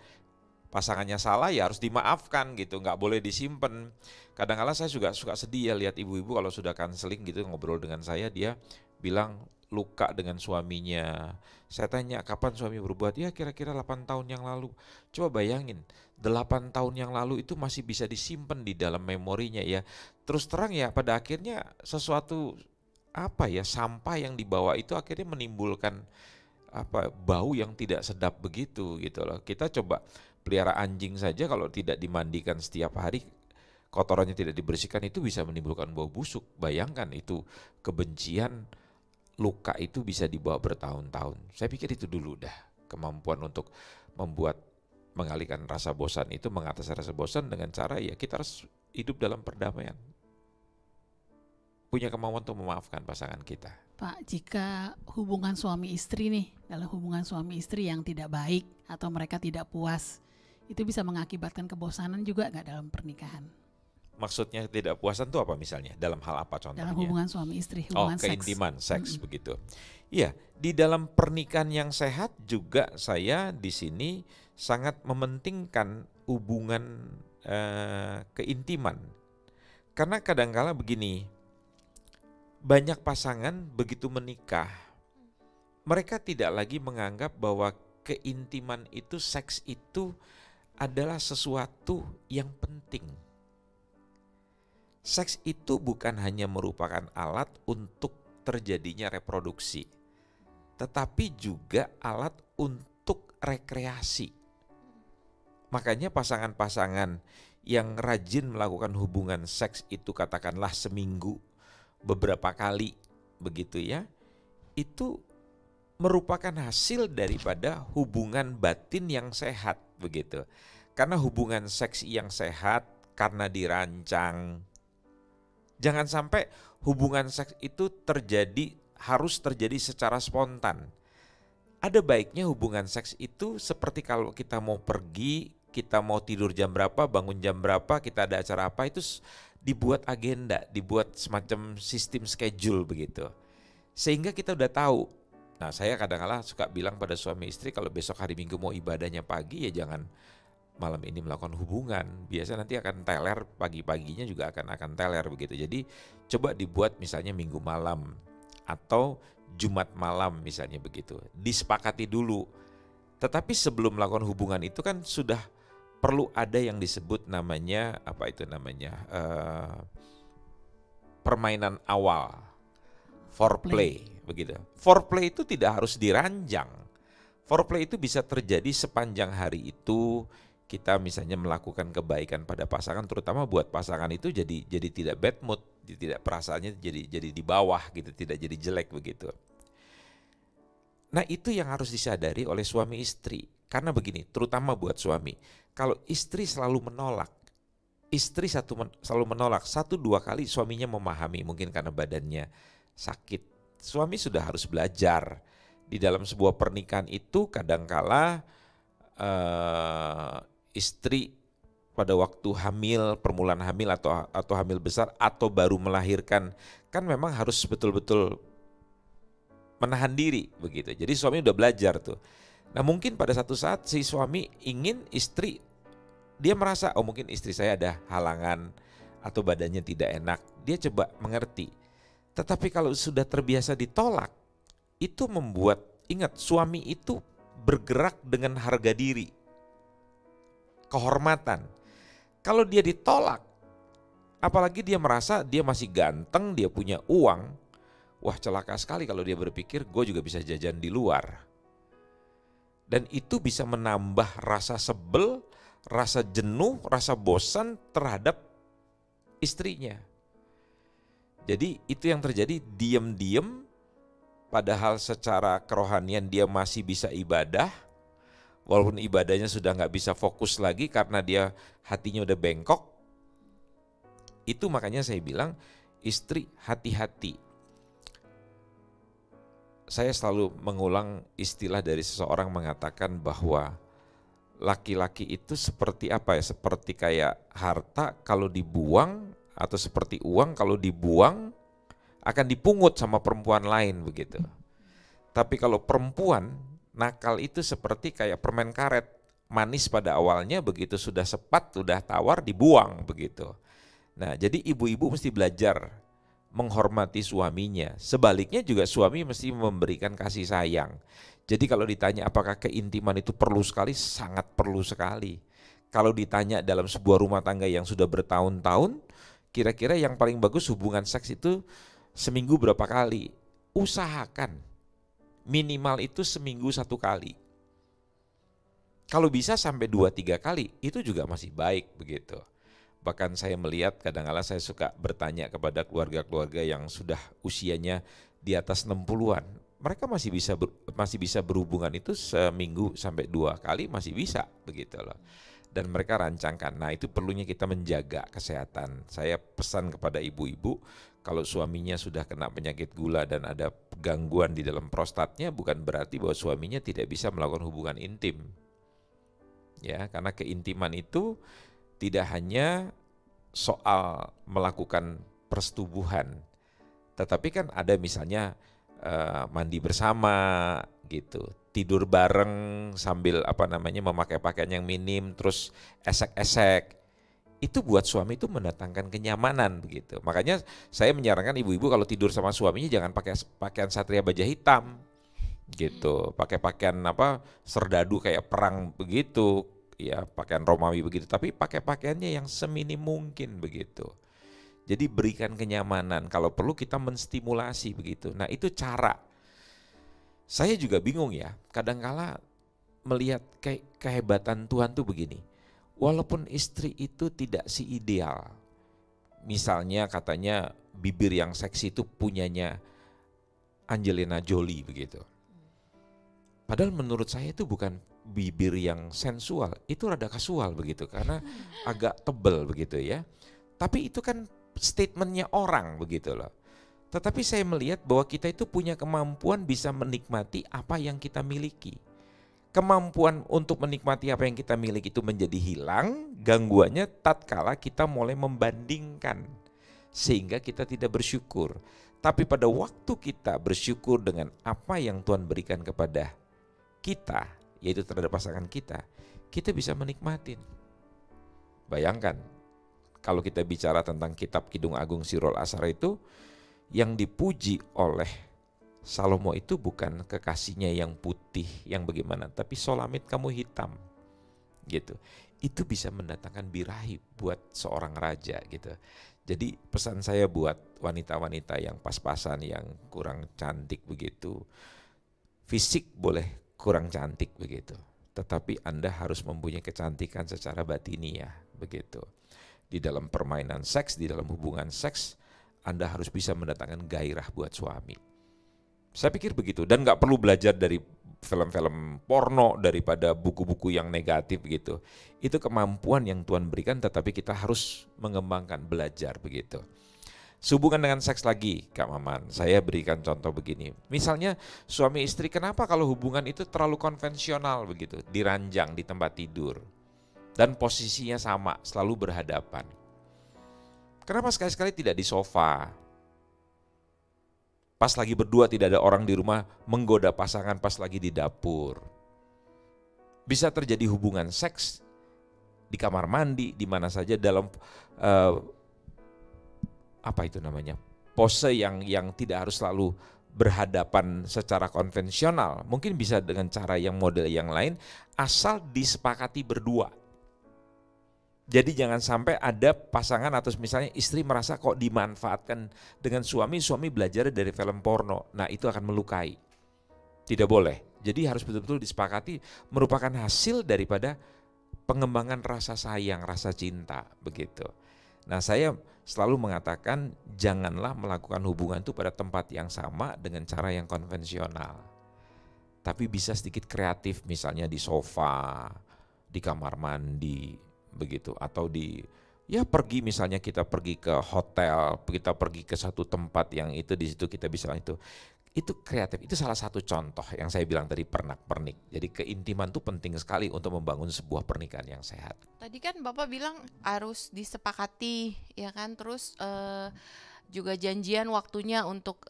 Speaker 3: pasangannya salah ya harus dimaafkan gitu, nggak boleh disimpan. Kadang-kala saya juga suka sedih ya lihat ibu-ibu kalau sudah kanseling gitu ngobrol dengan saya, dia bilang luka dengan suaminya. Saya tanya kapan suami berbuat, ya kira-kira 8 tahun yang lalu. Coba bayangin 8 tahun yang lalu itu masih bisa disimpan di dalam memorinya ya. Terus terang ya pada akhirnya sesuatu sampah yang dibawa itu akhirnya menimbulkan bau yang tidak sedap begitu gitu loh. Kita coba pelihara anjing saja kalau tidak dimandikan setiap hari, kotorannya tidak dibersihkan itu bisa menimbulkan bau busuk. Bayangkan itu kebencian, luka itu bisa dibawa bertahun-tahun. Saya pikir itu dulu dah kemampuan untuk mengalihkan rasa bosan itu, mengatasi rasa bosan dengan cara ya kita harus hidup dalam perdamaian. Punya kemauan untuk memaafkan pasangan kita.
Speaker 1: Pak, jika hubungan suami istri nih, dalam hubungan suami istri yang tidak baik atau mereka tidak puas, itu bisa mengakibatkan kebosanan juga nggak dalam pernikahan?
Speaker 3: Maksudnya tidak puasan itu apa misalnya? Dalam hal apa contohnya?
Speaker 1: Dalam hubungan suami istri, hubungan seks.
Speaker 3: Keintiman, seks begitu. Iya, di dalam pernikahan yang sehat juga saya di sini sangat mementingkan hubungan keintiman. Karena kadang-kala begini, banyak pasangan begitu menikah, mereka tidak lagi menganggap bahwa keintiman itu, seks itu adalah sesuatu yang penting. Seks itu bukan hanya merupakan alat untuk terjadinya reproduksi, tetapi juga alat untuk rekreasi. Makanya pasangan-pasangan yang rajin melakukan hubungan seks itu katakanlah seminggu beberapa kali begitu ya, itu merupakan hasil daripada hubungan batin yang sehat begitu. Karena hubungan seks yang sehat karena dirancang. Jangan sampai hubungan seks itu harus terjadi secara spontan. Ada baiknya hubungan seks itu seperti kalau kita mau pergi, kita mau tidur jam berapa, bangun jam berapa, kita ada acara apa, itu dibuat agenda, dibuat semacam sistem schedule begitu. Sehingga kita udah tahu. Nah, saya kadang-kala suka bilang pada suami istri, kalau besok hari Minggu mau ibadahnya pagi, ya jangan malam ini melakukan hubungan. Biasa nanti akan teler, pagi-paginya juga akan teler begitu. Jadi coba dibuat misalnya Minggu malam atau Jumat malam misalnya begitu. Disepakati dulu. Tetapi sebelum melakukan hubungan itu kan sudah perlu ada yang disebut namanya permainan awal, foreplay begitu. Foreplay itu tidak harus diranjang. Foreplay itu bisa terjadi sepanjang hari itu. Kita misalnya melakukan kebaikan pada pasangan, terutama buat pasangan itu jadi tidak bad mood, tidak perasaannya jadi di bawah gitu, tidak jadi jelek begitu. Nah, itu yang harus disadari oleh suami istri. Karena begini, terutama buat suami, kalau istri selalu menolak, selalu menolak, 1-2 kali suaminya memahami, mungkin karena badannya sakit. Suami sudah harus belajar. Di dalam sebuah pernikahan itu kadangkala istri pada waktu hamil, permulaan hamil atau hamil besar atau baru melahirkan, kan memang harus betul-betul menahan diri begitu. Jadi suami udah belajar tuh. Nah, mungkin pada satu saat si suami ingin istri, dia merasa mungkin istri saya ada halangan atau badannya tidak enak. Dia coba mengerti. Tetapi kalau sudah terbiasa ditolak, itu membuat, ingat, suami itu bergerak dengan harga diri, kehormatan. Kalau dia ditolak, apalagi dia merasa dia masih ganteng, dia punya uang, wah celaka sekali kalau dia berpikir gue juga bisa jajan di luar. Dan itu bisa menambah rasa sebel, rasa jenuh, rasa bosan terhadap istrinya. Jadi itu yang terjadi, diam-diam padahal secara kerohanian dia masih bisa ibadah. Walaupun ibadahnya sudah gak bisa fokus lagi karena dia hatinya udah bengkok. Itu makanya saya bilang, istri hati-hati. Saya selalu mengulang istilah dari seseorang mengatakan bahwa laki-laki itu seperti apa ya? Seperti kayak harta kalau dibuang, atau seperti uang kalau dibuang akan dipungut sama perempuan lain begitu. Tapi kalau perempuan nakal itu seperti kayak permen karet, manis pada awalnya, begitu sudah sepat, sudah tawar, dibuang begitu. Nah, jadi ibu-ibu mesti belajar menghormati suaminya. Sebaliknya juga suami mesti memberikan kasih sayang. Jadi kalau ditanya apakah keintiman itu perlu sekali, sangat perlu sekali. Kalau ditanya dalam sebuah rumah tangga yang sudah bertahun-tahun, kira-kira yang paling bagus hubungan seks itu seminggu berapa kali? Usahakan minimal itu seminggu 1 kali. Kalau bisa sampai 2-3 kali, itu juga masih baik begitu. Bahkan saya melihat kadang-kala saya suka bertanya kepada keluarga-keluarga yang sudah usianya di atas 60-an. Mereka masih bisa berhubungan itu seminggu sampai 2 kali masih bisa begitu loh. Dan mereka rancangkan. Nah, itu perlunya kita menjaga kesehatan. Saya pesan kepada ibu-ibu, kalau suaminya sudah kena penyakit gula dan ada gangguan di dalam prostatnya, bukan berarti bahwa suaminya tidak bisa melakukan hubungan intim. Ya, karena keintiman itu tidak hanya soal melakukan persetubuhan, tetapi kan ada misalnya mandi bersama gitu, tidur bareng sambil memakai pakaian yang minim, terus esek-esek. Itu buat suami itu mendatangkan kenyamanan begitu. Makanya saya menyarankan ibu-ibu kalau tidur sama suaminya jangan pakai pakaian satria baja hitam gitu, pakai pakaian serdadu kayak perang begitu, ya pakaian Romawi begitu, tapi pakai pakaiannya yang seminim mungkin begitu. Jadi berikan kenyamanan, kalau perlu kita menstimulasi begitu. Nah, itu cara. Saya juga bingung ya, kadangkala melihat kehebatan Tuhan tuh begini. walaupun istri itu tidak si ideal. Misalnya katanya bibir yang seksi itu punyanya Angelina Jolie begitu. Padahal menurut saya itu bukan bibir yang sensual, itu rada kasual begitu karena agak tebal begitu ya. Tapi itu kan statementnya orang begitu loh. Tetapi saya melihat bahwa kita itu punya kemampuan bisa menikmati apa yang kita miliki. Kemampuan untuk menikmati apa yang kita miliki itu menjadi hilang, gangguannya tatkala kita mulai membandingkan sehingga kita tidak bersyukur. Tapi pada waktu kita bersyukur dengan apa yang Tuhan berikan kepada kita, yaitu terhadap pasangan kita bisa menikmatin. Bayangkan, kalau kita bicara tentang kitab Kidung Agung Sirol Asar itu, yang dipuji oleh Salomo itu bukan kekasihnya yang putih, yang bagaimana, tapi Solamit kamu hitam, gitu. Itu bisa mendatangkan birahi buat seorang raja, gitu. Jadi pesan saya buat wanita-wanita yang pas-pasan, yang kurang cantik begitu, fisik boleh kurang cantik begitu, tetapi Anda harus mempunyai kecantikan secara batiniah begitu. Di dalam permainan seks, di dalam hubungan seks, Anda harus bisa mendatangkan gairah buat suami. Saya pikir begitu, dan gak perlu belajar dari film-film porno, daripada buku-buku yang negatif begitu. Itu kemampuan yang Tuhan berikan, tetapi kita harus mengembangkan, belajar begitu. Sehubungan dengan seks lagi, Kak Maman, saya berikan contoh begini. Misalnya suami istri, kenapa kalau hubungan itu terlalu konvensional begitu, diranjang di tempat tidur, dan posisinya sama, selalu berhadapan. Kenapa sekali-sekali tidak di sofa? Pas lagi berdua tidak ada orang di rumah, menggoda pasangan pas lagi di dapur. Bisa terjadi hubungan seks di kamar mandi, di mana saja dalam pose yang tidak harus selalu berhadapan secara konvensional. Mungkin bisa dengan cara yang model yang lain, asal disepakati berdua. Jadi jangan sampai ada pasangan atau misalnya istri merasa kok dimanfaatkan dengan suami belajar dari film porno. Nah itu akan melukai. Tidak boleh. Jadi harus betul-betul disepakati, merupakan hasil daripada pengembangan rasa sayang, rasa cinta begitu. Nah saya selalu mengatakan janganlah melakukan hubungan itu pada tempat yang sama dengan cara yang konvensional. Tapi bisa sedikit kreatif, misalnya di sofa, di kamar mandi begitu, atau pergi, misalnya kita pergi ke hotel, kita pergi ke satu tempat yang itu, di situ kita bisa itu kreatif. Itu salah satu contoh yang saya bilang tadi, pernak-pernik. Jadi keintiman itu penting sekali untuk membangun sebuah pernikahan yang sehat.
Speaker 2: Tadi kan Bapak bilang harus disepakati, ya kan, terus juga janjian waktunya untuk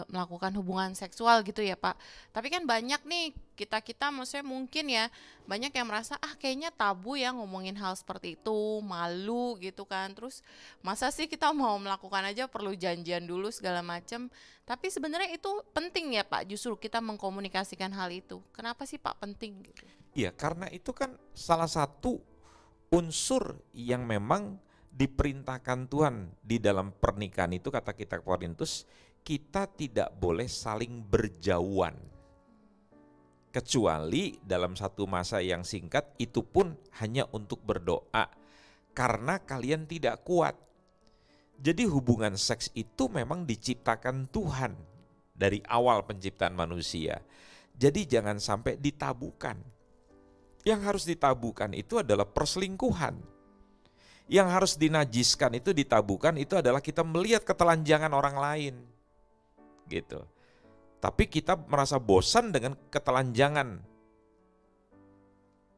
Speaker 2: melakukan hubungan seksual gitu ya Pak. Tapi kan banyak nih kita maksudnya mungkin ya banyak yang merasa kayaknya tabu ya ngomongin hal seperti itu, malu gitu kan. Terus masa sih kita mau melakukan aja perlu janjian dulu segala macam. Tapi sebenarnya itu penting ya Pak, justru kita mengkomunikasikan hal itu. Kenapa sih Pak penting gitu?
Speaker 3: Iya, karena itu kan salah satu unsur yang memang diperintahkan Tuhan di dalam pernikahan itu, kata kitab Korintus, kita tidak boleh saling berjauhan. Kecuali dalam satu masa yang singkat, itu pun hanya untuk berdoa karena kalian tidak kuat. Jadi hubungan seks itu memang diciptakan Tuhan dari awal penciptaan manusia. Jadi jangan sampai ditabukan. Yang harus ditabukan itu adalah perselingkuhan. Yang harus dinajiskan itu, ditabukan itu adalah kita melihat ketelanjangan orang lain gitu. Tapi kita merasa bosan dengan ketelanjangan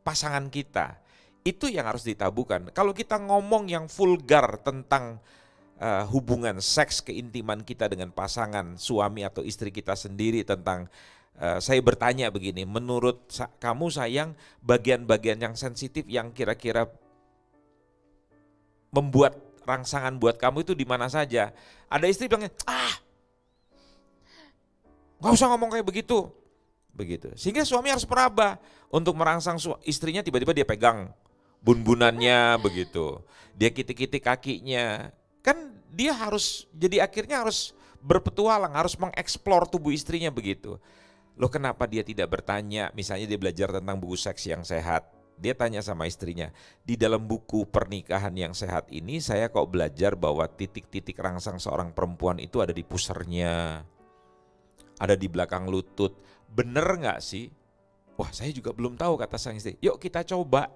Speaker 3: pasangan kita. Itu yang harus ditabukan. Kalau kita ngomong yang vulgar tentang hubungan seks, keintiman kita dengan pasangan, suami atau istri kita sendiri, tentang saya bertanya begini, menurut kamu sayang, bagian-bagian yang sensitif yang kira-kira membuat rangsangan buat kamu itu di mana saja? Ada istri bilangnya, nggak usah ngomong kayak begitu, begitu. Sehingga suami harus meraba untuk merangsang istrinya, tiba-tiba dia pegang bun-bunannya begitu, dia kitik-kitik kakinya, kan dia harus jadi akhirnya harus berpetualang, harus mengeksplor tubuh istrinya begitu. Loh kenapa dia tidak bertanya, misalnya dia belajar tentang buku seks yang sehat, Dia tanya sama istrinya, di dalam buku Pernikahan yang Sehat ini saya kok belajar bahwa titik-titik rangsang seorang perempuan itu ada di pusernya, ada di belakang lutut. Bener nggak sih? Wah, saya juga belum tahu, kata sang istri. Yuk kita coba.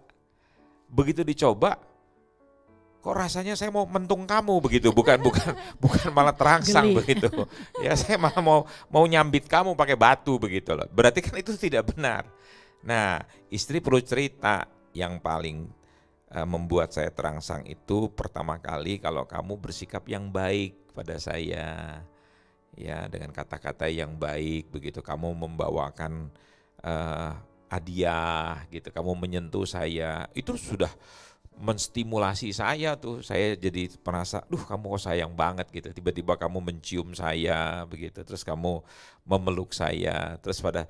Speaker 3: Begitu dicoba, kok rasanya saya mau mentung kamu begitu, bukan malah terangsang
Speaker 1: Geli.
Speaker 3: begitu. Ya saya malah mau nyambit kamu pakai batu begitu loh. Berarti kan itu tidak benar. Nah, istri perlu cerita. Yang paling membuat saya terangsang itu pertama kali kalau kamu bersikap yang baik pada saya. Ya, dengan kata-kata yang baik begitu, kamu membawakan hadiah gitu, kamu menyentuh saya. Itu sudah menstimulasi saya tuh, saya jadi merasa, kamu kok sayang banget gitu. Tiba-tiba kamu mencium saya begitu, terus kamu memeluk saya, terus pada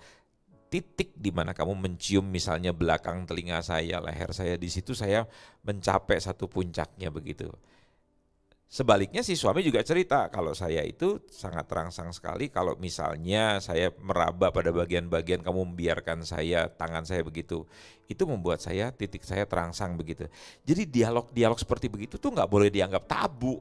Speaker 3: titik di mana kamu mencium misalnya belakang telinga saya, leher saya, di situ saya mencapai satu puncaknya begitu. Sebaliknya si suami juga cerita kalau saya itu sangat terangsang sekali kalau misalnya saya meraba pada bagian-bagian kamu membiarkan saya, tangan saya begitu. Itu membuat saya, titik saya terangsang begitu. Jadi dialog-dialog seperti begitu tuh nggak boleh dianggap tabu.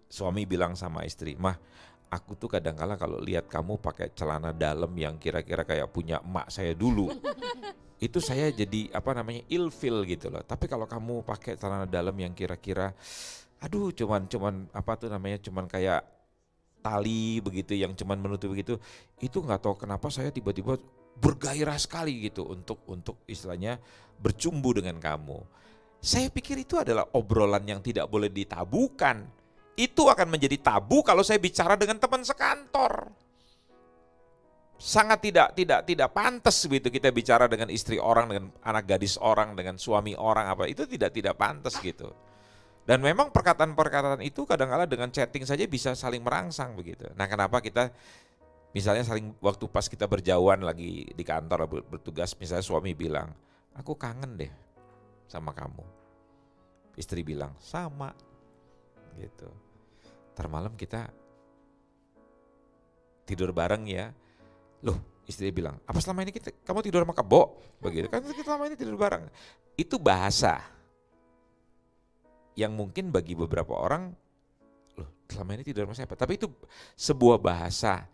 Speaker 3: Suami bilang sama istri, "Mah, aku tuh kadang-kala kalau lihat kamu pakai celana dalam yang kira-kira kayak punya emak saya dulu, itu saya jadi ilfeel gitu loh. Tapi kalau kamu pakai celana dalam yang kira-kira cuman cuman kayak tali begitu yang cuman menutup begitu, itu nggak tahu kenapa saya tiba-tiba bergairah sekali gitu untuk istilahnya bercumbu dengan kamu." Saya pikir itu adalah obrolan yang tidak boleh ditabukan. Itu akan menjadi tabu kalau saya bicara dengan teman sekantor. Sangat tidak pantas begitu kita bicara dengan istri orang, dengan anak gadis orang, dengan suami orang, itu tidak pantas gitu. Dan memang perkataan-perkataan itu kadang-kala dengan chatting saja bisa saling merangsang begitu. Nah, kenapa kita misalnya waktu pas kita berjauhan lagi di kantor bertugas, misalnya suami bilang, "Aku kangen deh sama kamu." Istri bilang, "Sama." Gitu. Ntar malam kita tidur bareng ya. Loh, istri bilang, "Apa selama ini kamu tidur sama kebo?" Begitu kan, kita selama ini tidur bareng. Itu bahasa yang mungkin bagi beberapa orang, loh selama ini tidur sama siapa? Tapi itu sebuah bahasa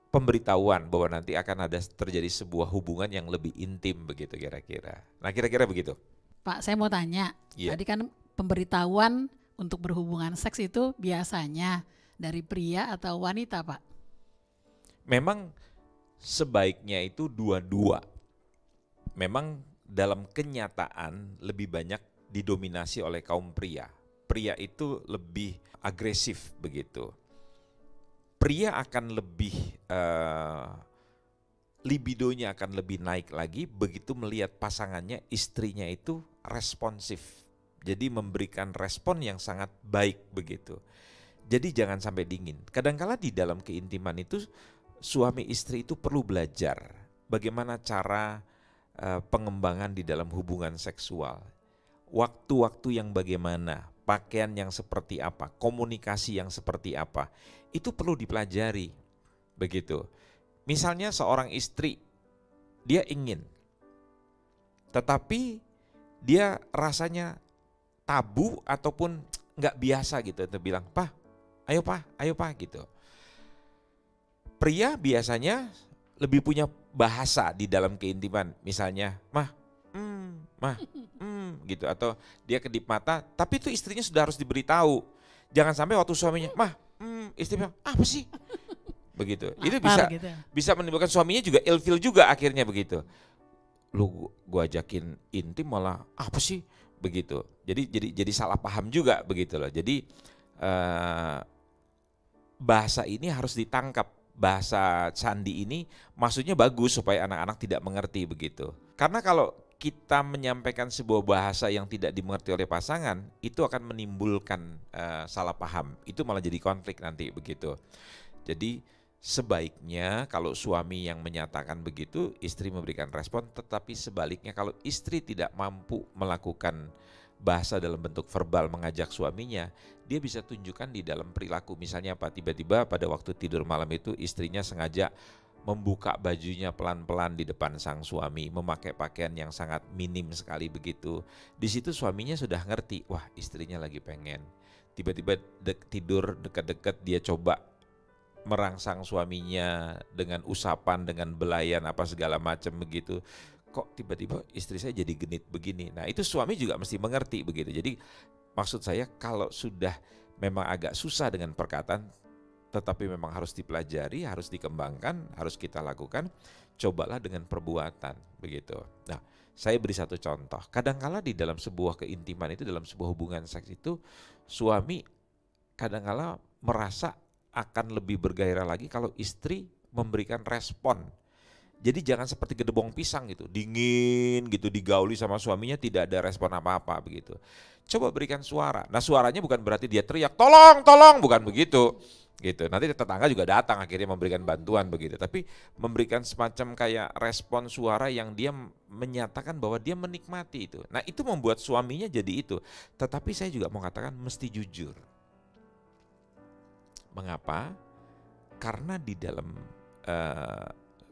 Speaker 3: pemberitahuan bahwa nanti akan ada terjadi sebuah hubungan yang lebih intim begitu kira-kira. Nah, kira-kira begitu.
Speaker 1: Pak, saya mau tanya,
Speaker 3: Iya.
Speaker 1: tadi kan pemberitahuan untuk berhubungan seks itu biasanya dari pria atau wanita, Pak?
Speaker 3: Memang sebaiknya itu dua-dua. Memang dalam kenyataan lebih banyak didominasi oleh kaum pria. Pria itu lebih agresif begitu. Pria akan lebih libidonya akan lebih naik lagi begitu melihat pasangannya, istrinya itu responsif. Jadi memberikan respon yang sangat baik begitu. Jadi jangan sampai dingin. Kadang-kala di dalam keintiman itu suami istri itu perlu belajar bagaimana cara pengembangan di dalam hubungan seksual. Waktu-waktu yang bagaimana, pakaian yang seperti apa, komunikasi yang seperti apa, itu perlu dipelajari. Begitu. Misalnya seorang istri, dia ingin, tetapi dia rasanya tabu ataupun nggak biasa gitu, itu bilang, ayo pak gitu. Pria biasanya lebih punya bahasa di dalam keintiman, misalnya mah gitu, atau dia kedip mata, tapi itu istrinya sudah harus diberitahu. Jangan sampai waktu suaminya istri bilang apa sih begitu. Itu bisa menimbulkan suaminya juga ilfil juga akhirnya begitu. Lu gua ajakin intim malah apa sih begitu. Jadi salah paham juga begitu loh. Jadi bahasa ini harus ditangkap. Bahasa sandi ini maksudnya bagus supaya anak-anak tidak mengerti begitu. Karena kalau kita menyampaikan sebuah bahasa yang tidak dimengerti oleh pasangan, itu akan menimbulkan salah paham. Itu malah jadi konflik nanti begitu. Jadi sebaiknya kalau suami yang menyatakan begitu, istri memberikan respon, tetapi sebaliknya kalau istri tidak mampu melakukan bahasa dalam bentuk verbal mengajak suaminya, dia bisa tunjukkan di dalam perilaku. Misalnya apa, tiba-tiba pada waktu tidur malam itu istrinya sengaja membuka bajunya pelan-pelan di depan sang suami, memakai pakaian yang sangat minim sekali begitu. Di situ suaminya sudah ngerti, wah istrinya lagi pengen. Tiba-tiba tidur dekat-dekat dia coba merangsang suaminya dengan usapan, dengan belayan apa segala macam begitu. Kok tiba-tiba istri saya jadi genit begini. Nah itu suami juga mesti mengerti begitu. Jadi maksud saya kalau sudah memang agak susah dengan perkataan, tetapi memang harus dipelajari, harus dikembangkan, harus kita lakukan, cobalah dengan perbuatan begitu. Nah saya beri satu contoh, kadangkala di dalam sebuah keintiman itu, dalam sebuah hubungan seks itu, suami kadangkala merasa akan lebih bergairah lagi kalau istri memberikan respon. Jadi jangan seperti gedebong pisang gitu, dingin gitu, digauli sama suaminya tidak ada respon apa-apa begitu. Coba berikan suara. Nah suaranya bukan berarti dia teriak, tolong, tolong, bukan begitu. Gitu. Nanti tetangga juga datang akhirnya memberikan bantuan begitu. Tapi memberikan semacam kayak respon suara yang dia menyatakan bahwa dia menikmati itu. Nah itu membuat suaminya jadi itu. Tetapi saya juga mau katakan mesti jujur. Mengapa? Karena di dalam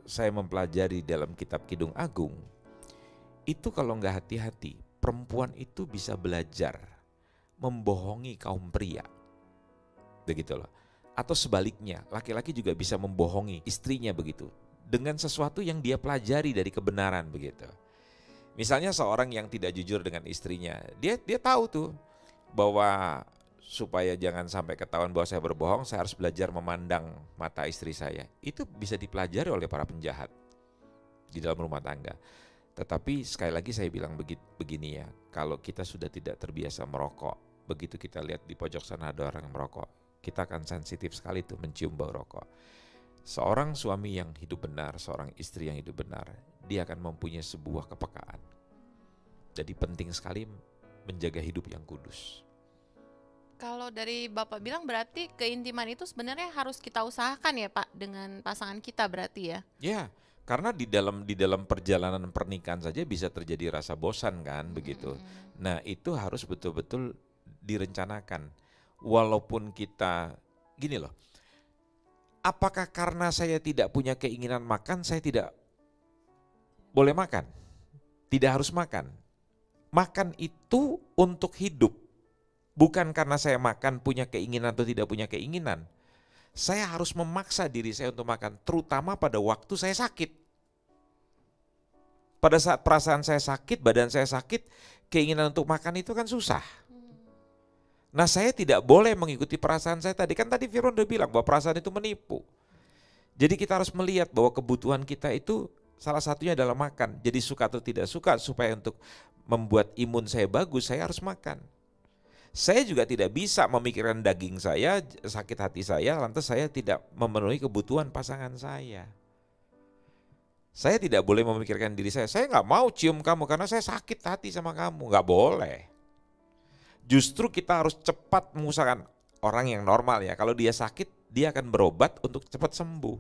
Speaker 3: saya mempelajari dalam kitab Kidung Agung, itu kalau nggak hati-hati, perempuan itu bisa belajar membohongi kaum pria, begitu loh. Atau sebaliknya, laki-laki juga bisa membohongi istrinya begitu, dengan sesuatu yang dia pelajari dari kebenaran begitu. Misalnya seorang yang tidak jujur dengan istrinya, dia tahu tuh bahwa supaya jangan sampai ketahuan bahwa saya berbohong, saya harus belajar memandang mata istri saya. Itu bisa dipelajari oleh para penjahat di dalam rumah tangga. Tetapi sekali lagi saya bilang begini ya, kalau kita sudah tidak terbiasa merokok, begitu kita lihat di pojok sana ada orang yang merokok, kita akan sensitif sekali tuh mencium bau rokok. Seorang suami yang hidup benar, seorang istri yang hidup benar, dia akan mempunyai sebuah kepekaan. Jadi penting sekali menjaga hidup yang kudus.
Speaker 2: Kalau dari Bapak bilang berarti keintiman itu sebenarnya harus kita usahakan ya Pak dengan pasangan kita berarti ya?
Speaker 3: Ya, karena di dalam perjalanan pernikahan saja bisa terjadi rasa bosan kan begitu. Nah itu harus betul-betul direncanakan. Walaupun kita, gini loh, apakah karena saya tidak punya keinginan makan, saya tidak boleh makan? Tidak harus makan. Makan itu untuk hidup. Bukan karena saya makan punya keinginan atau tidak punya keinginan. Saya harus memaksa diri saya untuk makan, terutama pada waktu saya sakit. Pada saat perasaan saya sakit, badan saya sakit, keinginan untuk makan itu kan susah. Nah saya tidak boleh mengikuti perasaan saya tadi. Kan tadi Firman udah bilang bahwa perasaan itu menipu. Jadi kita harus melihat bahwa kebutuhan kita itu salah satunya adalah makan. Jadi suka atau tidak suka, supaya untuk membuat imun saya bagus, saya harus makan. Saya juga tidak bisa memikirkan daging saya, sakit hati saya, lantas saya tidak memenuhi kebutuhan pasangan saya. Saya tidak boleh memikirkan diri saya nggak mau cium kamu karena saya sakit hati sama kamu, nggak boleh. Justru kita harus cepat mengusahakan. Orang yang normal ya, kalau dia sakit, dia akan berobat untuk cepat sembuh.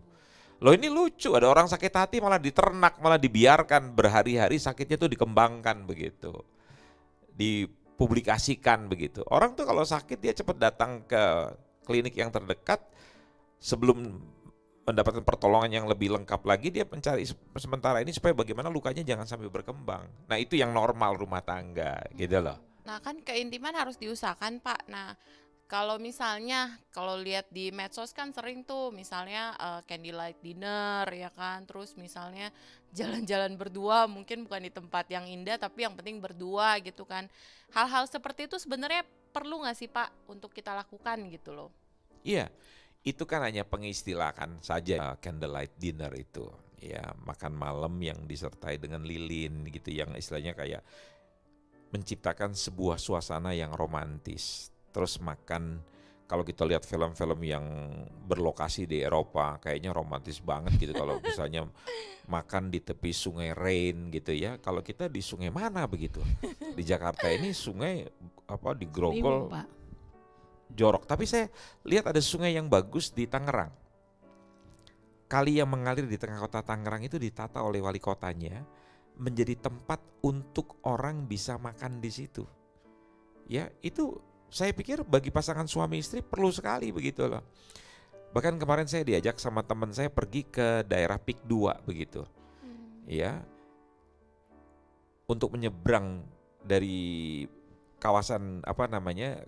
Speaker 3: Loh ini lucu, ada orang sakit hati malah diternak, malah dibiarkan berhari-hari sakitnya tuh dikembangkan begitu. Dipublikasikan begitu. Orang tuh kalau sakit dia cepat datang ke klinik yang terdekat, sebelum mendapatkan pertolongan yang lebih lengkap lagi dia mencari sementara ini supaya bagaimana lukanya jangan sampai berkembang. Nah itu yang normal rumah tangga gitu loh.
Speaker 2: Nah kan keintiman harus diusahakan Pak. Nah kalau misalnya kalau lihat di medsos kan sering tuh misalnya candlelight dinner ya kan, terus misalnya jalan-jalan berdua, mungkin bukan di tempat yang indah tapi yang penting berdua gitu kan. Hal-hal seperti itu sebenarnya perlu nggak sih Pak untuk kita lakukan gitu loh?
Speaker 3: Iya, itu kan hanya pengistilahan saja candlelight dinner itu. Ya makan malam yang disertai dengan lilin gitu, yang istilahnya kayak menciptakan sebuah suasana yang romantis. Terus makan, kalau kita lihat film-film yang berlokasi di Eropa kayaknya romantis banget gitu. Kalau misalnya makan di tepi sungai Rhine gitu ya. Kalau kita di sungai mana begitu? Di Jakarta ini sungai apa di Grogol, jorok. Tapi saya lihat ada sungai yang bagus di Tangerang. Kali yang mengalir di tengah kota Tangerang itu ditata oleh wali kotanya menjadi tempat untuk orang bisa makan di situ. Ya, itu saya pikir bagi pasangan suami istri perlu sekali begitu loh. Bahkan kemarin saya diajak sama teman saya pergi ke daerah Pik 2 begitu. Ya, untuk menyeberang dari kawasan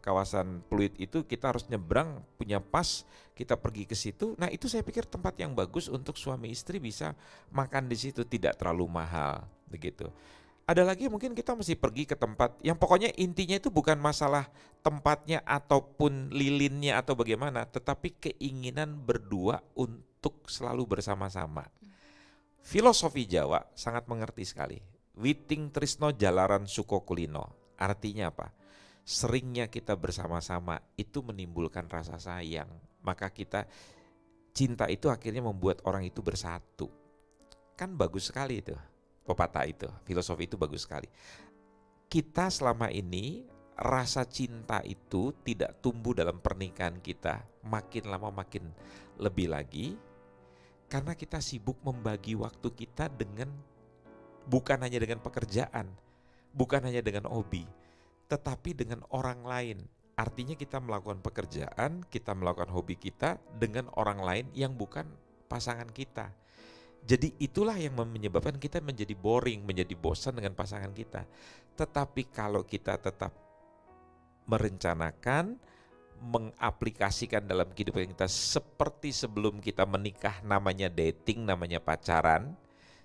Speaker 3: kawasan Pluit itu kita harus nyebrang, punya pas, kita pergi ke situ. Nah, itu saya pikir tempat yang bagus untuk suami istri bisa makan di situ, tidak terlalu mahal begitu. Ada lagi mungkin kita mesti pergi ke tempat yang pokoknya intinya itu bukan masalah tempatnya ataupun lilinnya atau bagaimana, tetapi keinginan berdua untuk selalu bersama-sama. Filosofi Jawa sangat mengerti sekali. Witing trisno jalaran suko kulino. Artinya apa? Seringnya kita bersama-sama itu menimbulkan rasa sayang. Maka cinta itu akhirnya membuat orang itu bersatu. Kan bagus sekali itu. Pepatah itu, filosofi itu bagus sekali. Kita selama ini rasa cinta itu tidak tumbuh dalam pernikahan kita. Makin lama makin lebih lagi. Karena kita sibuk membagi waktu kita bukan hanya dengan pekerjaan, bukan hanya dengan hobi, tetapi dengan orang lain. Artinya kita melakukan pekerjaan, kita melakukan hobi kita dengan orang lain yang bukan pasangan kita. Jadi itulah yang menyebabkan kita menjadi boring, menjadi bosan dengan pasangan kita. Tetapi kalau kita tetap merencanakan, mengaplikasikan dalam kehidupan kita seperti sebelum kita menikah, namanya dating, namanya pacaran,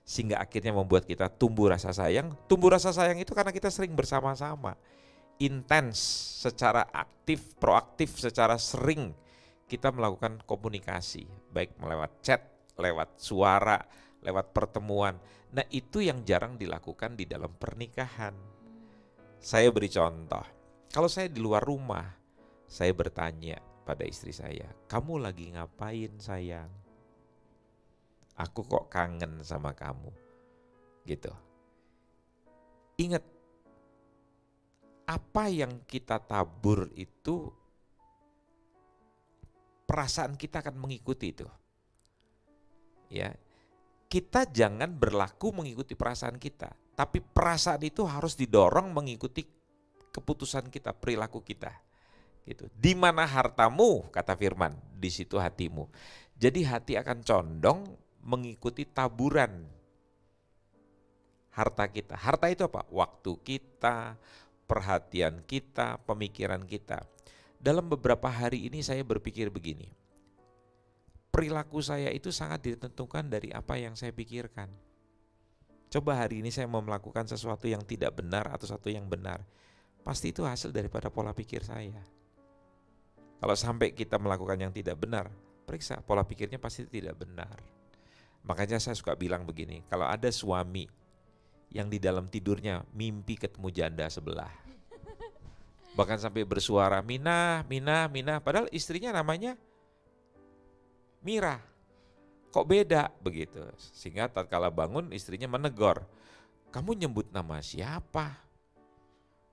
Speaker 3: sehingga akhirnya membuat kita tumbuh rasa sayang. Tumbuh rasa sayang itu karena kita sering bersama-sama, intens, secara aktif, proaktif, secara sering kita melakukan komunikasi, baik melewat chat, lewat suara, lewat pertemuan. Nah, itu yang jarang dilakukan di dalam pernikahan. Saya beri contoh, kalau saya di luar rumah, saya bertanya pada istri saya, kamu lagi ngapain sayang? Aku kok kangen sama kamu, gitu. Ingat, apa yang kita tabur itu, perasaan kita akan mengikuti itu. Ya, kita jangan berlaku mengikuti perasaan kita, tapi perasaan itu harus didorong mengikuti keputusan kita, perilaku kita. Gitu. Di mana hartamu, kata firman, di situ hatimu. Jadi hati akan condong mengikuti taburan harta kita. Harta itu apa? Waktu kita, perhatian kita, pemikiran kita. Dalam beberapa hari ini saya berpikir begini, perilaku saya itu sangat ditentukan dari apa yang saya pikirkan. Coba hari ini saya mau melakukan sesuatu yang tidak benar atau sesuatu yang benar, pasti itu hasil daripada pola pikir saya. Kalau sampai kita melakukan yang tidak benar, periksa pola pikirnya pasti tidak benar. Makanya saya suka bilang begini, kalau ada suami yang di dalam tidurnya mimpi ketemu janda sebelah, bahkan sampai bersuara Mina, Mina, Mina, padahal istrinya namanya Mira, kok beda begitu. Sehingga tatkala bangun istrinya menegur, kamu nyebut nama siapa?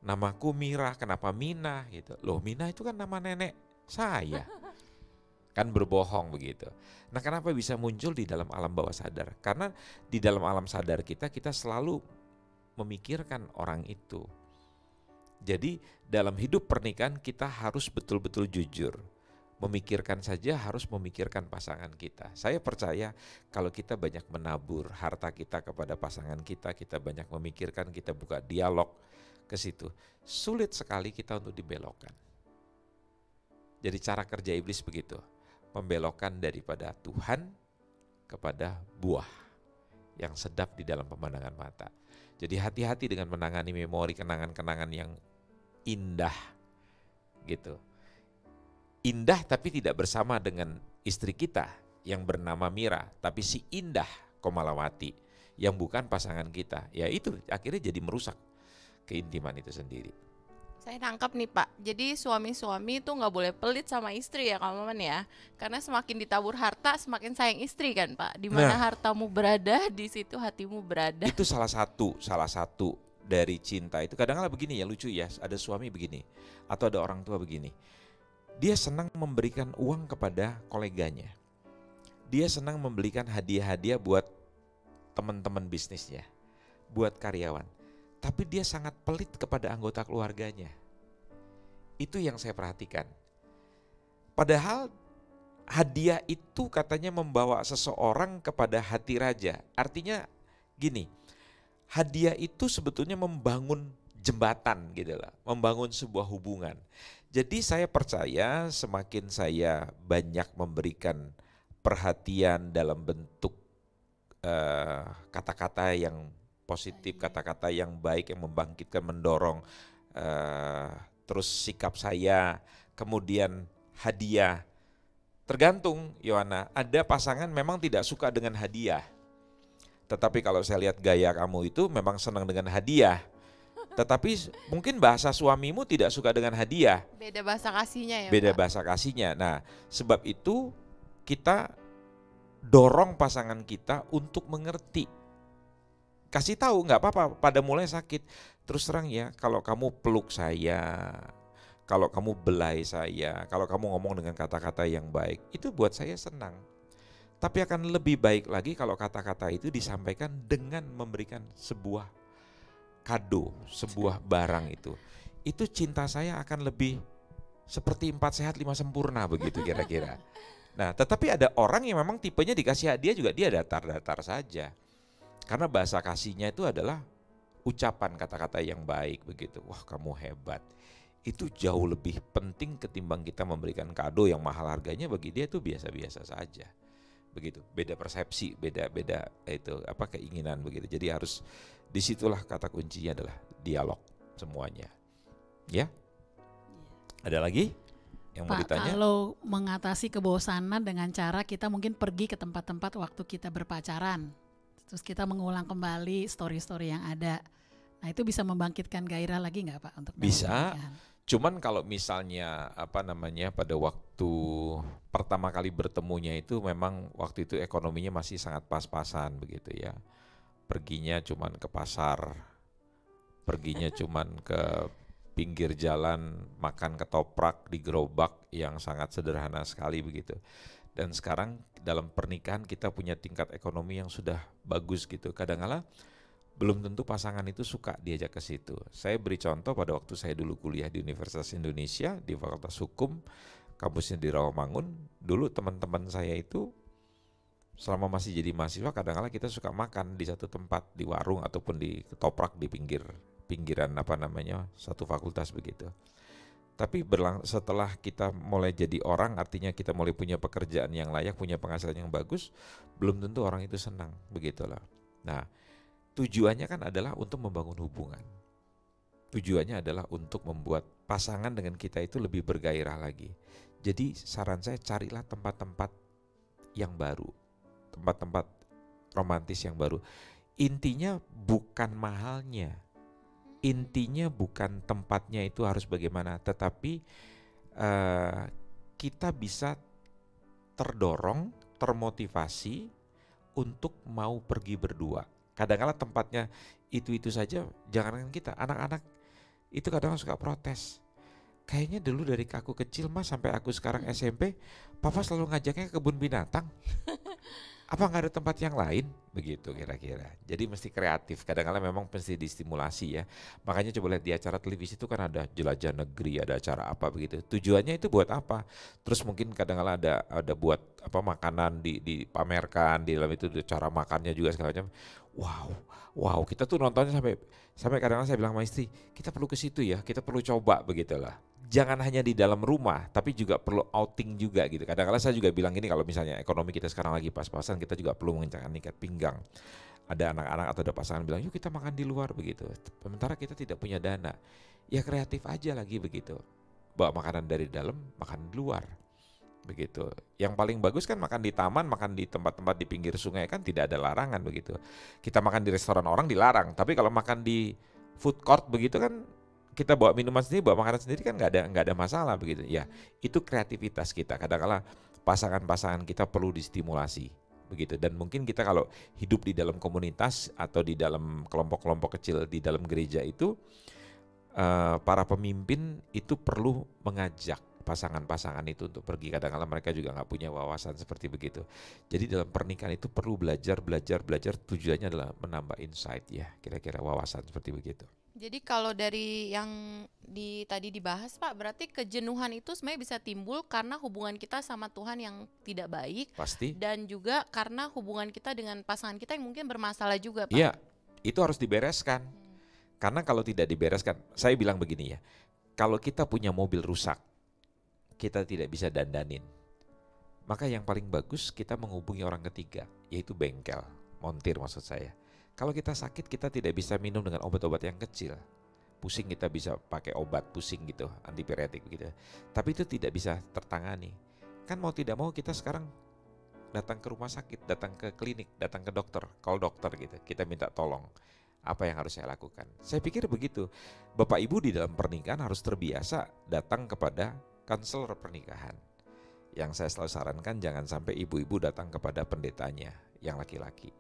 Speaker 3: Namaku Mira, kenapa Mina? Gitu. Loh, Mina itu kan nama nenek saya. Kan berbohong begitu. Nah, kenapa bisa muncul di dalam alam bawah sadar? Karena di dalam alam sadar kita selalu memikirkan orang itu. Jadi dalam hidup pernikahan kita harus betul-betul jujur. Memikirkan saja harus memikirkan pasangan kita. Saya percaya kalau kita banyak menabur harta kita kepada pasangan kita banyak memikirkan, kita buka dialog ke situ, sulit sekali kita untuk dibelokkan. Jadi cara kerja iblis begitu, membelokkan daripada Tuhan kepada buah yang sedap di dalam pemandangan mata. Jadi hati-hati dengan menangani memori kenangan-kenangan yang indah gitu. Indah tapi tidak bersama dengan istri kita yang bernama Mira, tapi si Indah Komalawati yang bukan pasangan kita. Ya itu akhirnya jadi merusak keintiman itu sendiri.
Speaker 2: Saya tangkap nih Pak, jadi suami-suami itu nggak boleh pelit sama istri ya Kak Maman ya. Karena semakin ditabur harta semakin sayang istri kan Pak. Di mana hartamu berada, di situ hatimu berada.
Speaker 3: Itu salah satu dari cinta itu. Kadang-kadang begini ya, lucu ya, ada suami begini atau ada orang tua begini. Dia senang memberikan uang kepada koleganya. Dia senang membelikan hadiah-hadiah buat teman-teman bisnisnya, buat karyawan. Tapi dia sangat pelit kepada anggota keluarganya. Itu yang saya perhatikan. Padahal hadiah itu katanya membawa seseorang kepada hati raja. Artinya gini, hadiah itu sebetulnya membangun jembatan gitu lah, membangun sebuah hubungan. Jadi saya percaya semakin saya banyak memberikan perhatian dalam bentuk kata-kata yang positif, kata-kata yang baik, yang membangkitkan, mendorong, terus sikap saya, kemudian hadiah. Tergantung, Yohana, ada pasangan memang tidak suka dengan hadiah. Tetapi kalau saya lihat gaya kamu itu memang senang dengan hadiah. Tetapi mungkin bahasa suamimu tidak suka dengan hadiah.
Speaker 2: Beda bahasa kasihnya ya,
Speaker 3: Beda
Speaker 2: Pak.
Speaker 3: bahasa kasihnya. Nah, sebab itu kita dorong pasangan kita untuk mengerti. Kasih tahu, nggak apa-apa, pada mulai sakit. Terus terang ya, kalau kamu peluk saya, kalau kamu belai saya, kalau kamu ngomong dengan kata-kata yang baik, itu buat saya senang. Tapi akan lebih baik lagi kalau kata-kata itu disampaikan dengan memberikan sebuah kado, sebuah barang itu. Itu cinta saya akan lebih seperti 4 sehat 5 sempurna begitu kira-kira. Nah, tetapi ada orang yang memang tipenya dikasih hadiah juga dia datar-datar saja. Karena bahasa kasihnya itu adalah ucapan kata-kata yang baik begitu. Wah, kamu hebat. Itu jauh lebih penting ketimbang kita memberikan kado yang mahal harganya. Bagi dia itu biasa-biasa saja. Begitu. Beda persepsi, beda itu keinginan begitu. Jadi harus disitulah kata kuncinya adalah dialog semuanya. Ya. Ada lagi yang mau
Speaker 1: Pak,
Speaker 3: ditanya?
Speaker 1: kalau mengatasi kebosanan dengan cara kita mungkin pergi ke tempat-tempat waktu kita berpacaran, terus kita mengulang kembali story-story yang ada. Nah, itu bisa membangkitkan gairah lagi nggak, Pak, untuk
Speaker 3: Bisa.
Speaker 1: pernikahan?
Speaker 3: Cuman kalau misalnya pada waktu pertama kali bertemunya itu memang waktu itu ekonominya masih sangat pas-pasan begitu ya. Perginya cuman ke pasar, perginya cuman ke pinggir jalan, makan ketoprak di gerobak yang sangat sederhana sekali begitu. Dan sekarang dalam pernikahan kita punya tingkat ekonomi yang sudah bagus gitu. Kadang-kala belum tentu pasangan itu suka diajak ke situ. Saya beri contoh pada waktu saya dulu kuliah di Universitas Indonesia di Fakultas Hukum, kampusnya di Rawamangun. Dulu teman-teman saya itu selama masih jadi mahasiswa kadang-kala kita suka makan di satu tempat, di warung ataupun di ketoprak di pinggiran satu fakultas begitu. Tapi setelah kita mulai jadi orang, artinya kita mulai punya pekerjaan yang layak, punya penghasilan yang bagus, belum tentu orang itu senang, begitulah. Nah, tujuannya kan adalah untuk membangun hubungan. Tujuannya adalah untuk membuat pasangan dengan kita itu lebih bergairah lagi. Jadi saran saya carilah tempat-tempat yang baru, tempat-tempat romantis yang baru. Intinya bukan mahalnya, intinya bukan tempatnya itu harus bagaimana, tetapi kita bisa terdorong, termotivasi untuk mau pergi berdua. Kadang-kadang tempatnya itu saja, jangankan kita, anak-anak itu kadang suka protes. Kayaknya dulu dari aku kecil mas sampai aku sekarang SMP, papa selalu ngajaknya ke kebun binatang. Apa nggak ada tempat yang lain? Begitu kira-kira. Jadi mesti kreatif. Kadang-kadang memang mesti distimulasi ya. Makanya coba lihat di acara televisi itu kan ada jelajah negeri, ada acara apa begitu. Tujuannya itu buat apa? Terus mungkin kadang-kadang ada buat makanan dipamerkan di dalam itu, cara makannya juga segala macam. Wow, kita tuh nontonnya sampai kadang-kadang saya bilang sama istri, kita perlu ke situ ya, kita perlu coba begitulah. Jangan hanya di dalam rumah, tapi juga perlu outing juga gitu. Kadang-kadang saya juga bilang gini, kalau misalnya ekonomi kita sekarang lagi pas-pasan, kita juga perlu mengencangkan ikat pinggang. Ada anak-anak atau ada pasangan bilang, yuk kita makan di luar begitu. Sementara kita tidak punya dana, ya kreatif aja lagi begitu. Bawa makanan dari dalam, makan di luar. Begitu. Yang paling bagus kan makan di taman, makan di tempat-tempat di pinggir sungai kan tidak ada larangan begitu. Kita makan di restoran orang dilarang, tapi kalau makan di food court begitu kan kita bawa minuman sendiri, bawa makanan sendiri kan nggak ada masalah begitu. Ya, itu kreativitas kita. Kadang-kala pasangan-pasangan kita perlu distimulasi begitu. Dan mungkin kita kalau hidup di dalam komunitas atau di dalam kelompok-kelompok kecil di dalam gereja itu, para pemimpin itu perlu mengajak pasangan-pasangan itu untuk pergi. Kadang-kadang mereka juga nggak punya wawasan seperti begitu. Jadi dalam pernikahan itu perlu belajar. Tujuannya adalah menambah insight ya, kira-kira wawasan seperti begitu.
Speaker 2: Jadi kalau dari yang tadi dibahas Pak, berarti kejenuhan itu sebenarnya bisa timbul karena hubungan kita sama Tuhan yang tidak baik,
Speaker 3: Pasti.
Speaker 2: dan juga karena hubungan kita dengan pasangan kita yang mungkin bermasalah juga Pak.
Speaker 3: Iya, itu harus dibereskan. Karena kalau tidak dibereskan, saya bilang begini ya, kalau kita punya mobil rusak, kita tidak bisa dandanin. Maka yang paling bagus kita menghubungi orang ketiga, yaitu bengkel, montir maksud saya. Kalau kita sakit, kita tidak bisa minum dengan obat-obat yang kecil. Pusing kita bisa pakai obat pusing gitu, antipiretik begitu. Tapi itu tidak bisa tertangani. Kan mau tidak mau kita sekarang datang ke rumah sakit, datang ke klinik, datang ke dokter, call dokter gitu. Kita minta tolong. Apa yang harus saya lakukan? Saya pikir begitu. Bapak Ibu di dalam pernikahan harus terbiasa datang kepada konselor pernikahan. Yang saya selalu sarankan jangan sampai ibu-ibu datang kepada pendetanya yang laki-laki.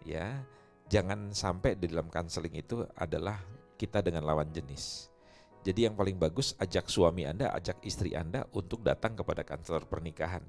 Speaker 3: Ya, jangan sampai di dalam konseling itu adalah kita dengan lawan jenis. Jadi yang paling bagus ajak suami Anda, ajak istri Anda untuk datang kepada konselor pernikahan.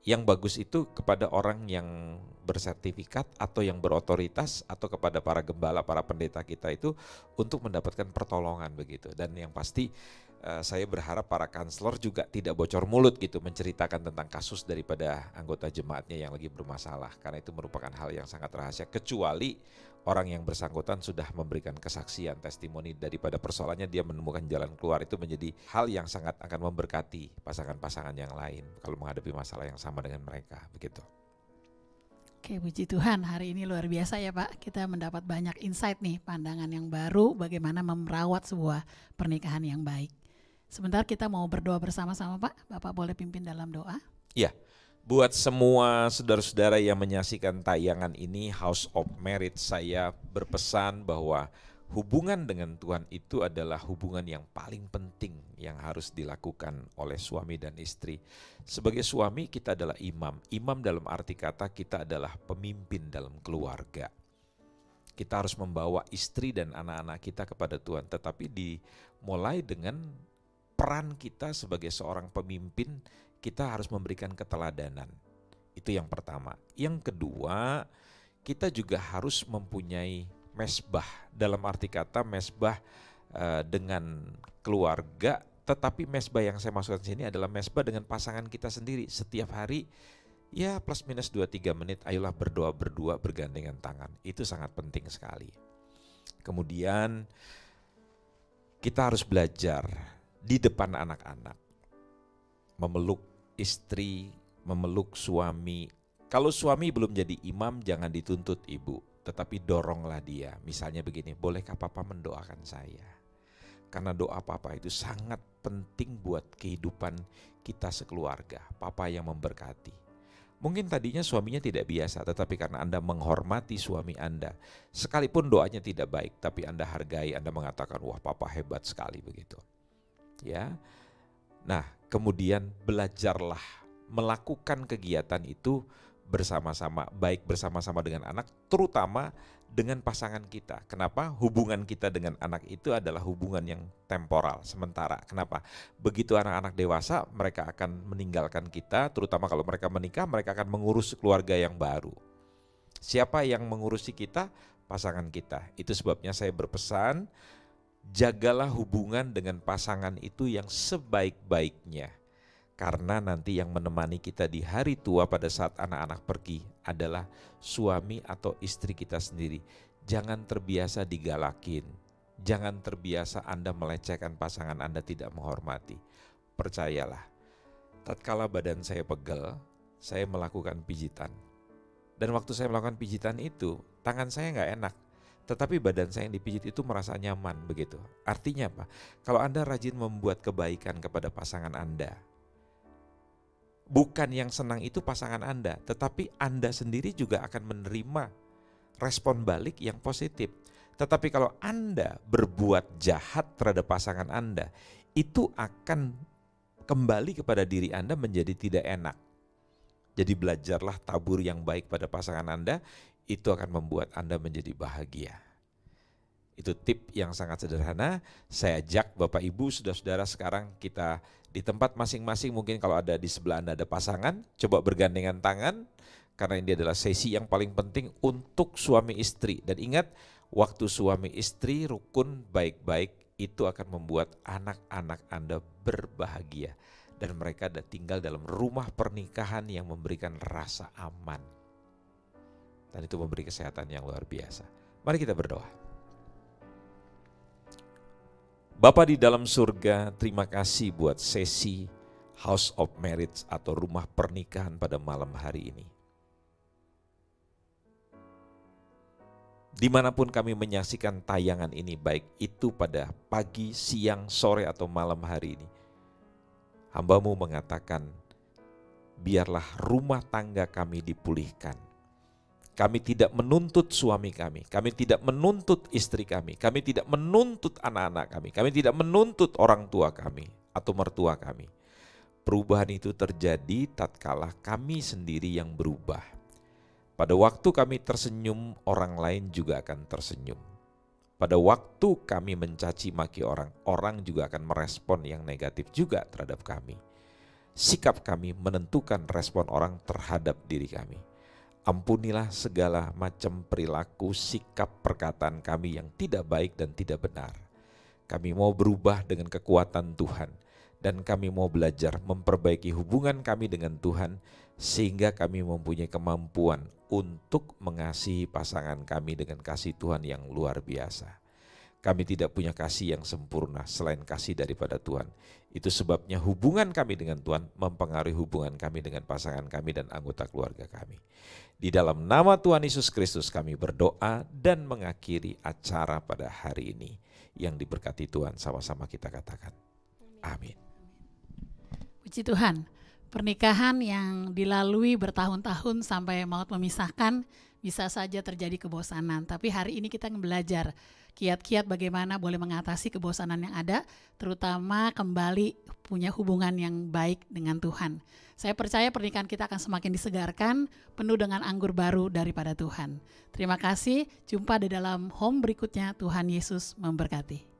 Speaker 3: Yang bagus itu kepada orang yang bersertifikat atau yang berotoritas atau kepada para gembala, para pendeta kita itu untuk mendapatkan pertolongan begitu. Dan yang pasti saya berharap para kanselor juga tidak bocor mulut gitu menceritakan tentang kasus daripada anggota jemaatnya yang lagi bermasalah, karena itu merupakan hal yang sangat rahasia, kecuali orang yang bersangkutan sudah memberikan kesaksian, testimoni daripada persoalannya dia menemukan jalan keluar. Itu menjadi hal yang sangat akan memberkati pasangan-pasangan yang lain kalau menghadapi masalah yang sama dengan mereka begitu.
Speaker 1: Oke, puji Tuhan, hari ini luar biasa ya Pak. Kita mendapat banyak insight nih, pandangan yang baru bagaimana merawat sebuah pernikahan yang baik. Sebentar kita mau berdoa bersama-sama Pak. Bapak boleh pimpin dalam doa?
Speaker 3: Ya, buat semua saudara-saudara yang menyaksikan tayangan ini House of Merit, saya berpesan bahwa hubungan dengan Tuhan itu adalah hubungan yang paling penting yang harus dilakukan oleh suami dan istri. Sebagai suami kita adalah imam. Imam dalam arti kata kita adalah pemimpin dalam keluarga. Kita harus membawa istri dan anak-anak kita kepada Tuhan. Tetapi dimulai dengan peran kita sebagai seorang pemimpin, kita harus memberikan keteladanan. Itu yang pertama. Yang kedua, kita juga harus mempunyai mesbah. Dalam arti kata mesbah dengan keluarga, tetapi mesbah yang saya maksudkan sini adalah mesbah dengan pasangan kita sendiri. Setiap hari ya plus minus 2-3 menit, ayolah berdoa berdua bergandengan tangan. Itu sangat penting sekali. Kemudian kita harus belajar di depan anak-anak, memeluk istri, memeluk suami. Kalau suami belum jadi imam, jangan dituntut ibu, tetapi doronglah dia. Misalnya begini, bolehkah papa mendoakan saya? Karena doa papa itu sangat penting buat kehidupan kita sekeluarga. Papa yang memberkati. Mungkin tadinya suaminya tidak biasa, tetapi karena Anda menghormati suami Anda, sekalipun doanya tidak baik, tapi Anda hargai, Anda mengatakan, wah papa hebat sekali begitu. Ya, nah kemudian belajarlah melakukan kegiatan itu bersama-sama, baik bersama-sama dengan anak, terutama dengan pasangan kita. Kenapa? Hubungan kita dengan anak itu adalah hubungan yang temporal, sementara. Kenapa? Begitu anak-anak dewasa, mereka akan meninggalkan kita, terutama kalau mereka menikah, mereka akan mengurus keluarga yang baru. Siapa yang mengurusi kita? Pasangan kita. Itu sebabnya saya berpesan, jagalah hubungan dengan pasangan itu yang sebaik-baiknya. Karena nanti yang menemani kita di hari tua pada saat anak-anak pergi adalah suami atau istri kita sendiri. Jangan terbiasa digalakin. Jangan terbiasa Anda melecehkan pasangan Anda, tidak menghormati. Percayalah, tatkala badan saya pegel, saya melakukan pijitan. Dan waktu saya melakukan pijitan itu, tangan saya gak enak. Tetapi badan saya yang dipijit itu merasa nyaman begitu. Artinya apa? Kalau Anda rajin membuat kebaikan kepada pasangan Anda, bukan yang senang itu pasangan Anda, tetapi Anda sendiri juga akan menerima respon balik yang positif. Tetapi kalau Anda berbuat jahat terhadap pasangan Anda, itu akan kembali kepada diri Anda menjadi tidak enak. Jadi belajarlah tabur yang baik pada pasangan Anda, itu akan membuat Anda menjadi bahagia. Itu tip yang sangat sederhana. Saya ajak Bapak Ibu, saudara-saudara, sekarang kita di tempat masing-masing, mungkin kalau ada di sebelah Anda ada pasangan, coba bergandengan tangan, karena ini adalah sesi yang paling penting untuk suami istri. Dan ingat, Waktu suami istri rukun baik-baik, itu akan membuat anak-anak Anda berbahagia. Dan mereka tinggal dalam rumah pernikahan yang memberikan rasa aman. Dan itu memberi kesehatan yang luar biasa. Mari kita berdoa. Bapa di dalam surga, terima kasih buat sesi House of Marriage atau rumah pernikahan pada malam hari ini. Dimanapun kami menyaksikan tayangan ini, baik itu pada pagi, siang, sore, atau malam hari ini, hamba-Mu mengatakan, biarlah rumah tangga kami dipulihkan. Kami tidak menuntut suami kami tidak menuntut istri kami tidak menuntut anak-anak kami tidak menuntut orang tua kami atau mertua kami. Perubahan itu terjadi tatkala kami sendiri yang berubah. Pada waktu kami tersenyum, orang lain juga akan tersenyum. Pada waktu kami mencaci maki orang, orang juga akan merespon yang negatif juga terhadap kami. Sikap kami menentukan respon orang terhadap diri kami. Ampunilah segala macam perilaku, sikap, perkataan kami yang tidak baik dan tidak benar. Kami mau berubah dengan kekuatan Tuhan, dan kami mau belajar memperbaiki hubungan kami dengan Tuhan, sehingga kami mempunyai kemampuan untuk mengasihi pasangan kami dengan kasih Tuhan yang luar biasa. Kami tidak punya kasih yang sempurna selain kasih daripada Tuhan. Itu sebabnya hubungan kami dengan Tuhan mempengaruhi hubungan kami dengan pasangan kami dan anggota keluarga kami. Di dalam nama Tuhan Yesus Kristus kami berdoa dan mengakhiri acara pada hari ini. Yang diberkati Tuhan, sama-sama kita katakan. Amin.
Speaker 1: Puji Tuhan, pernikahan yang dilalui bertahun-tahun sampai maut memisahkan bisa saja terjadi kebosanan. Tapi hari ini kita belajar kiat-kiat bagaimana boleh mengatasi kebosanan yang ada, terutama kembali punya hubungan yang baik dengan Tuhan. Saya percaya pernikahan kita akan semakin disegarkan, penuh dengan anggur baru daripada Tuhan. Terima kasih, jumpa di dalam home berikutnya. Tuhan Yesus memberkati.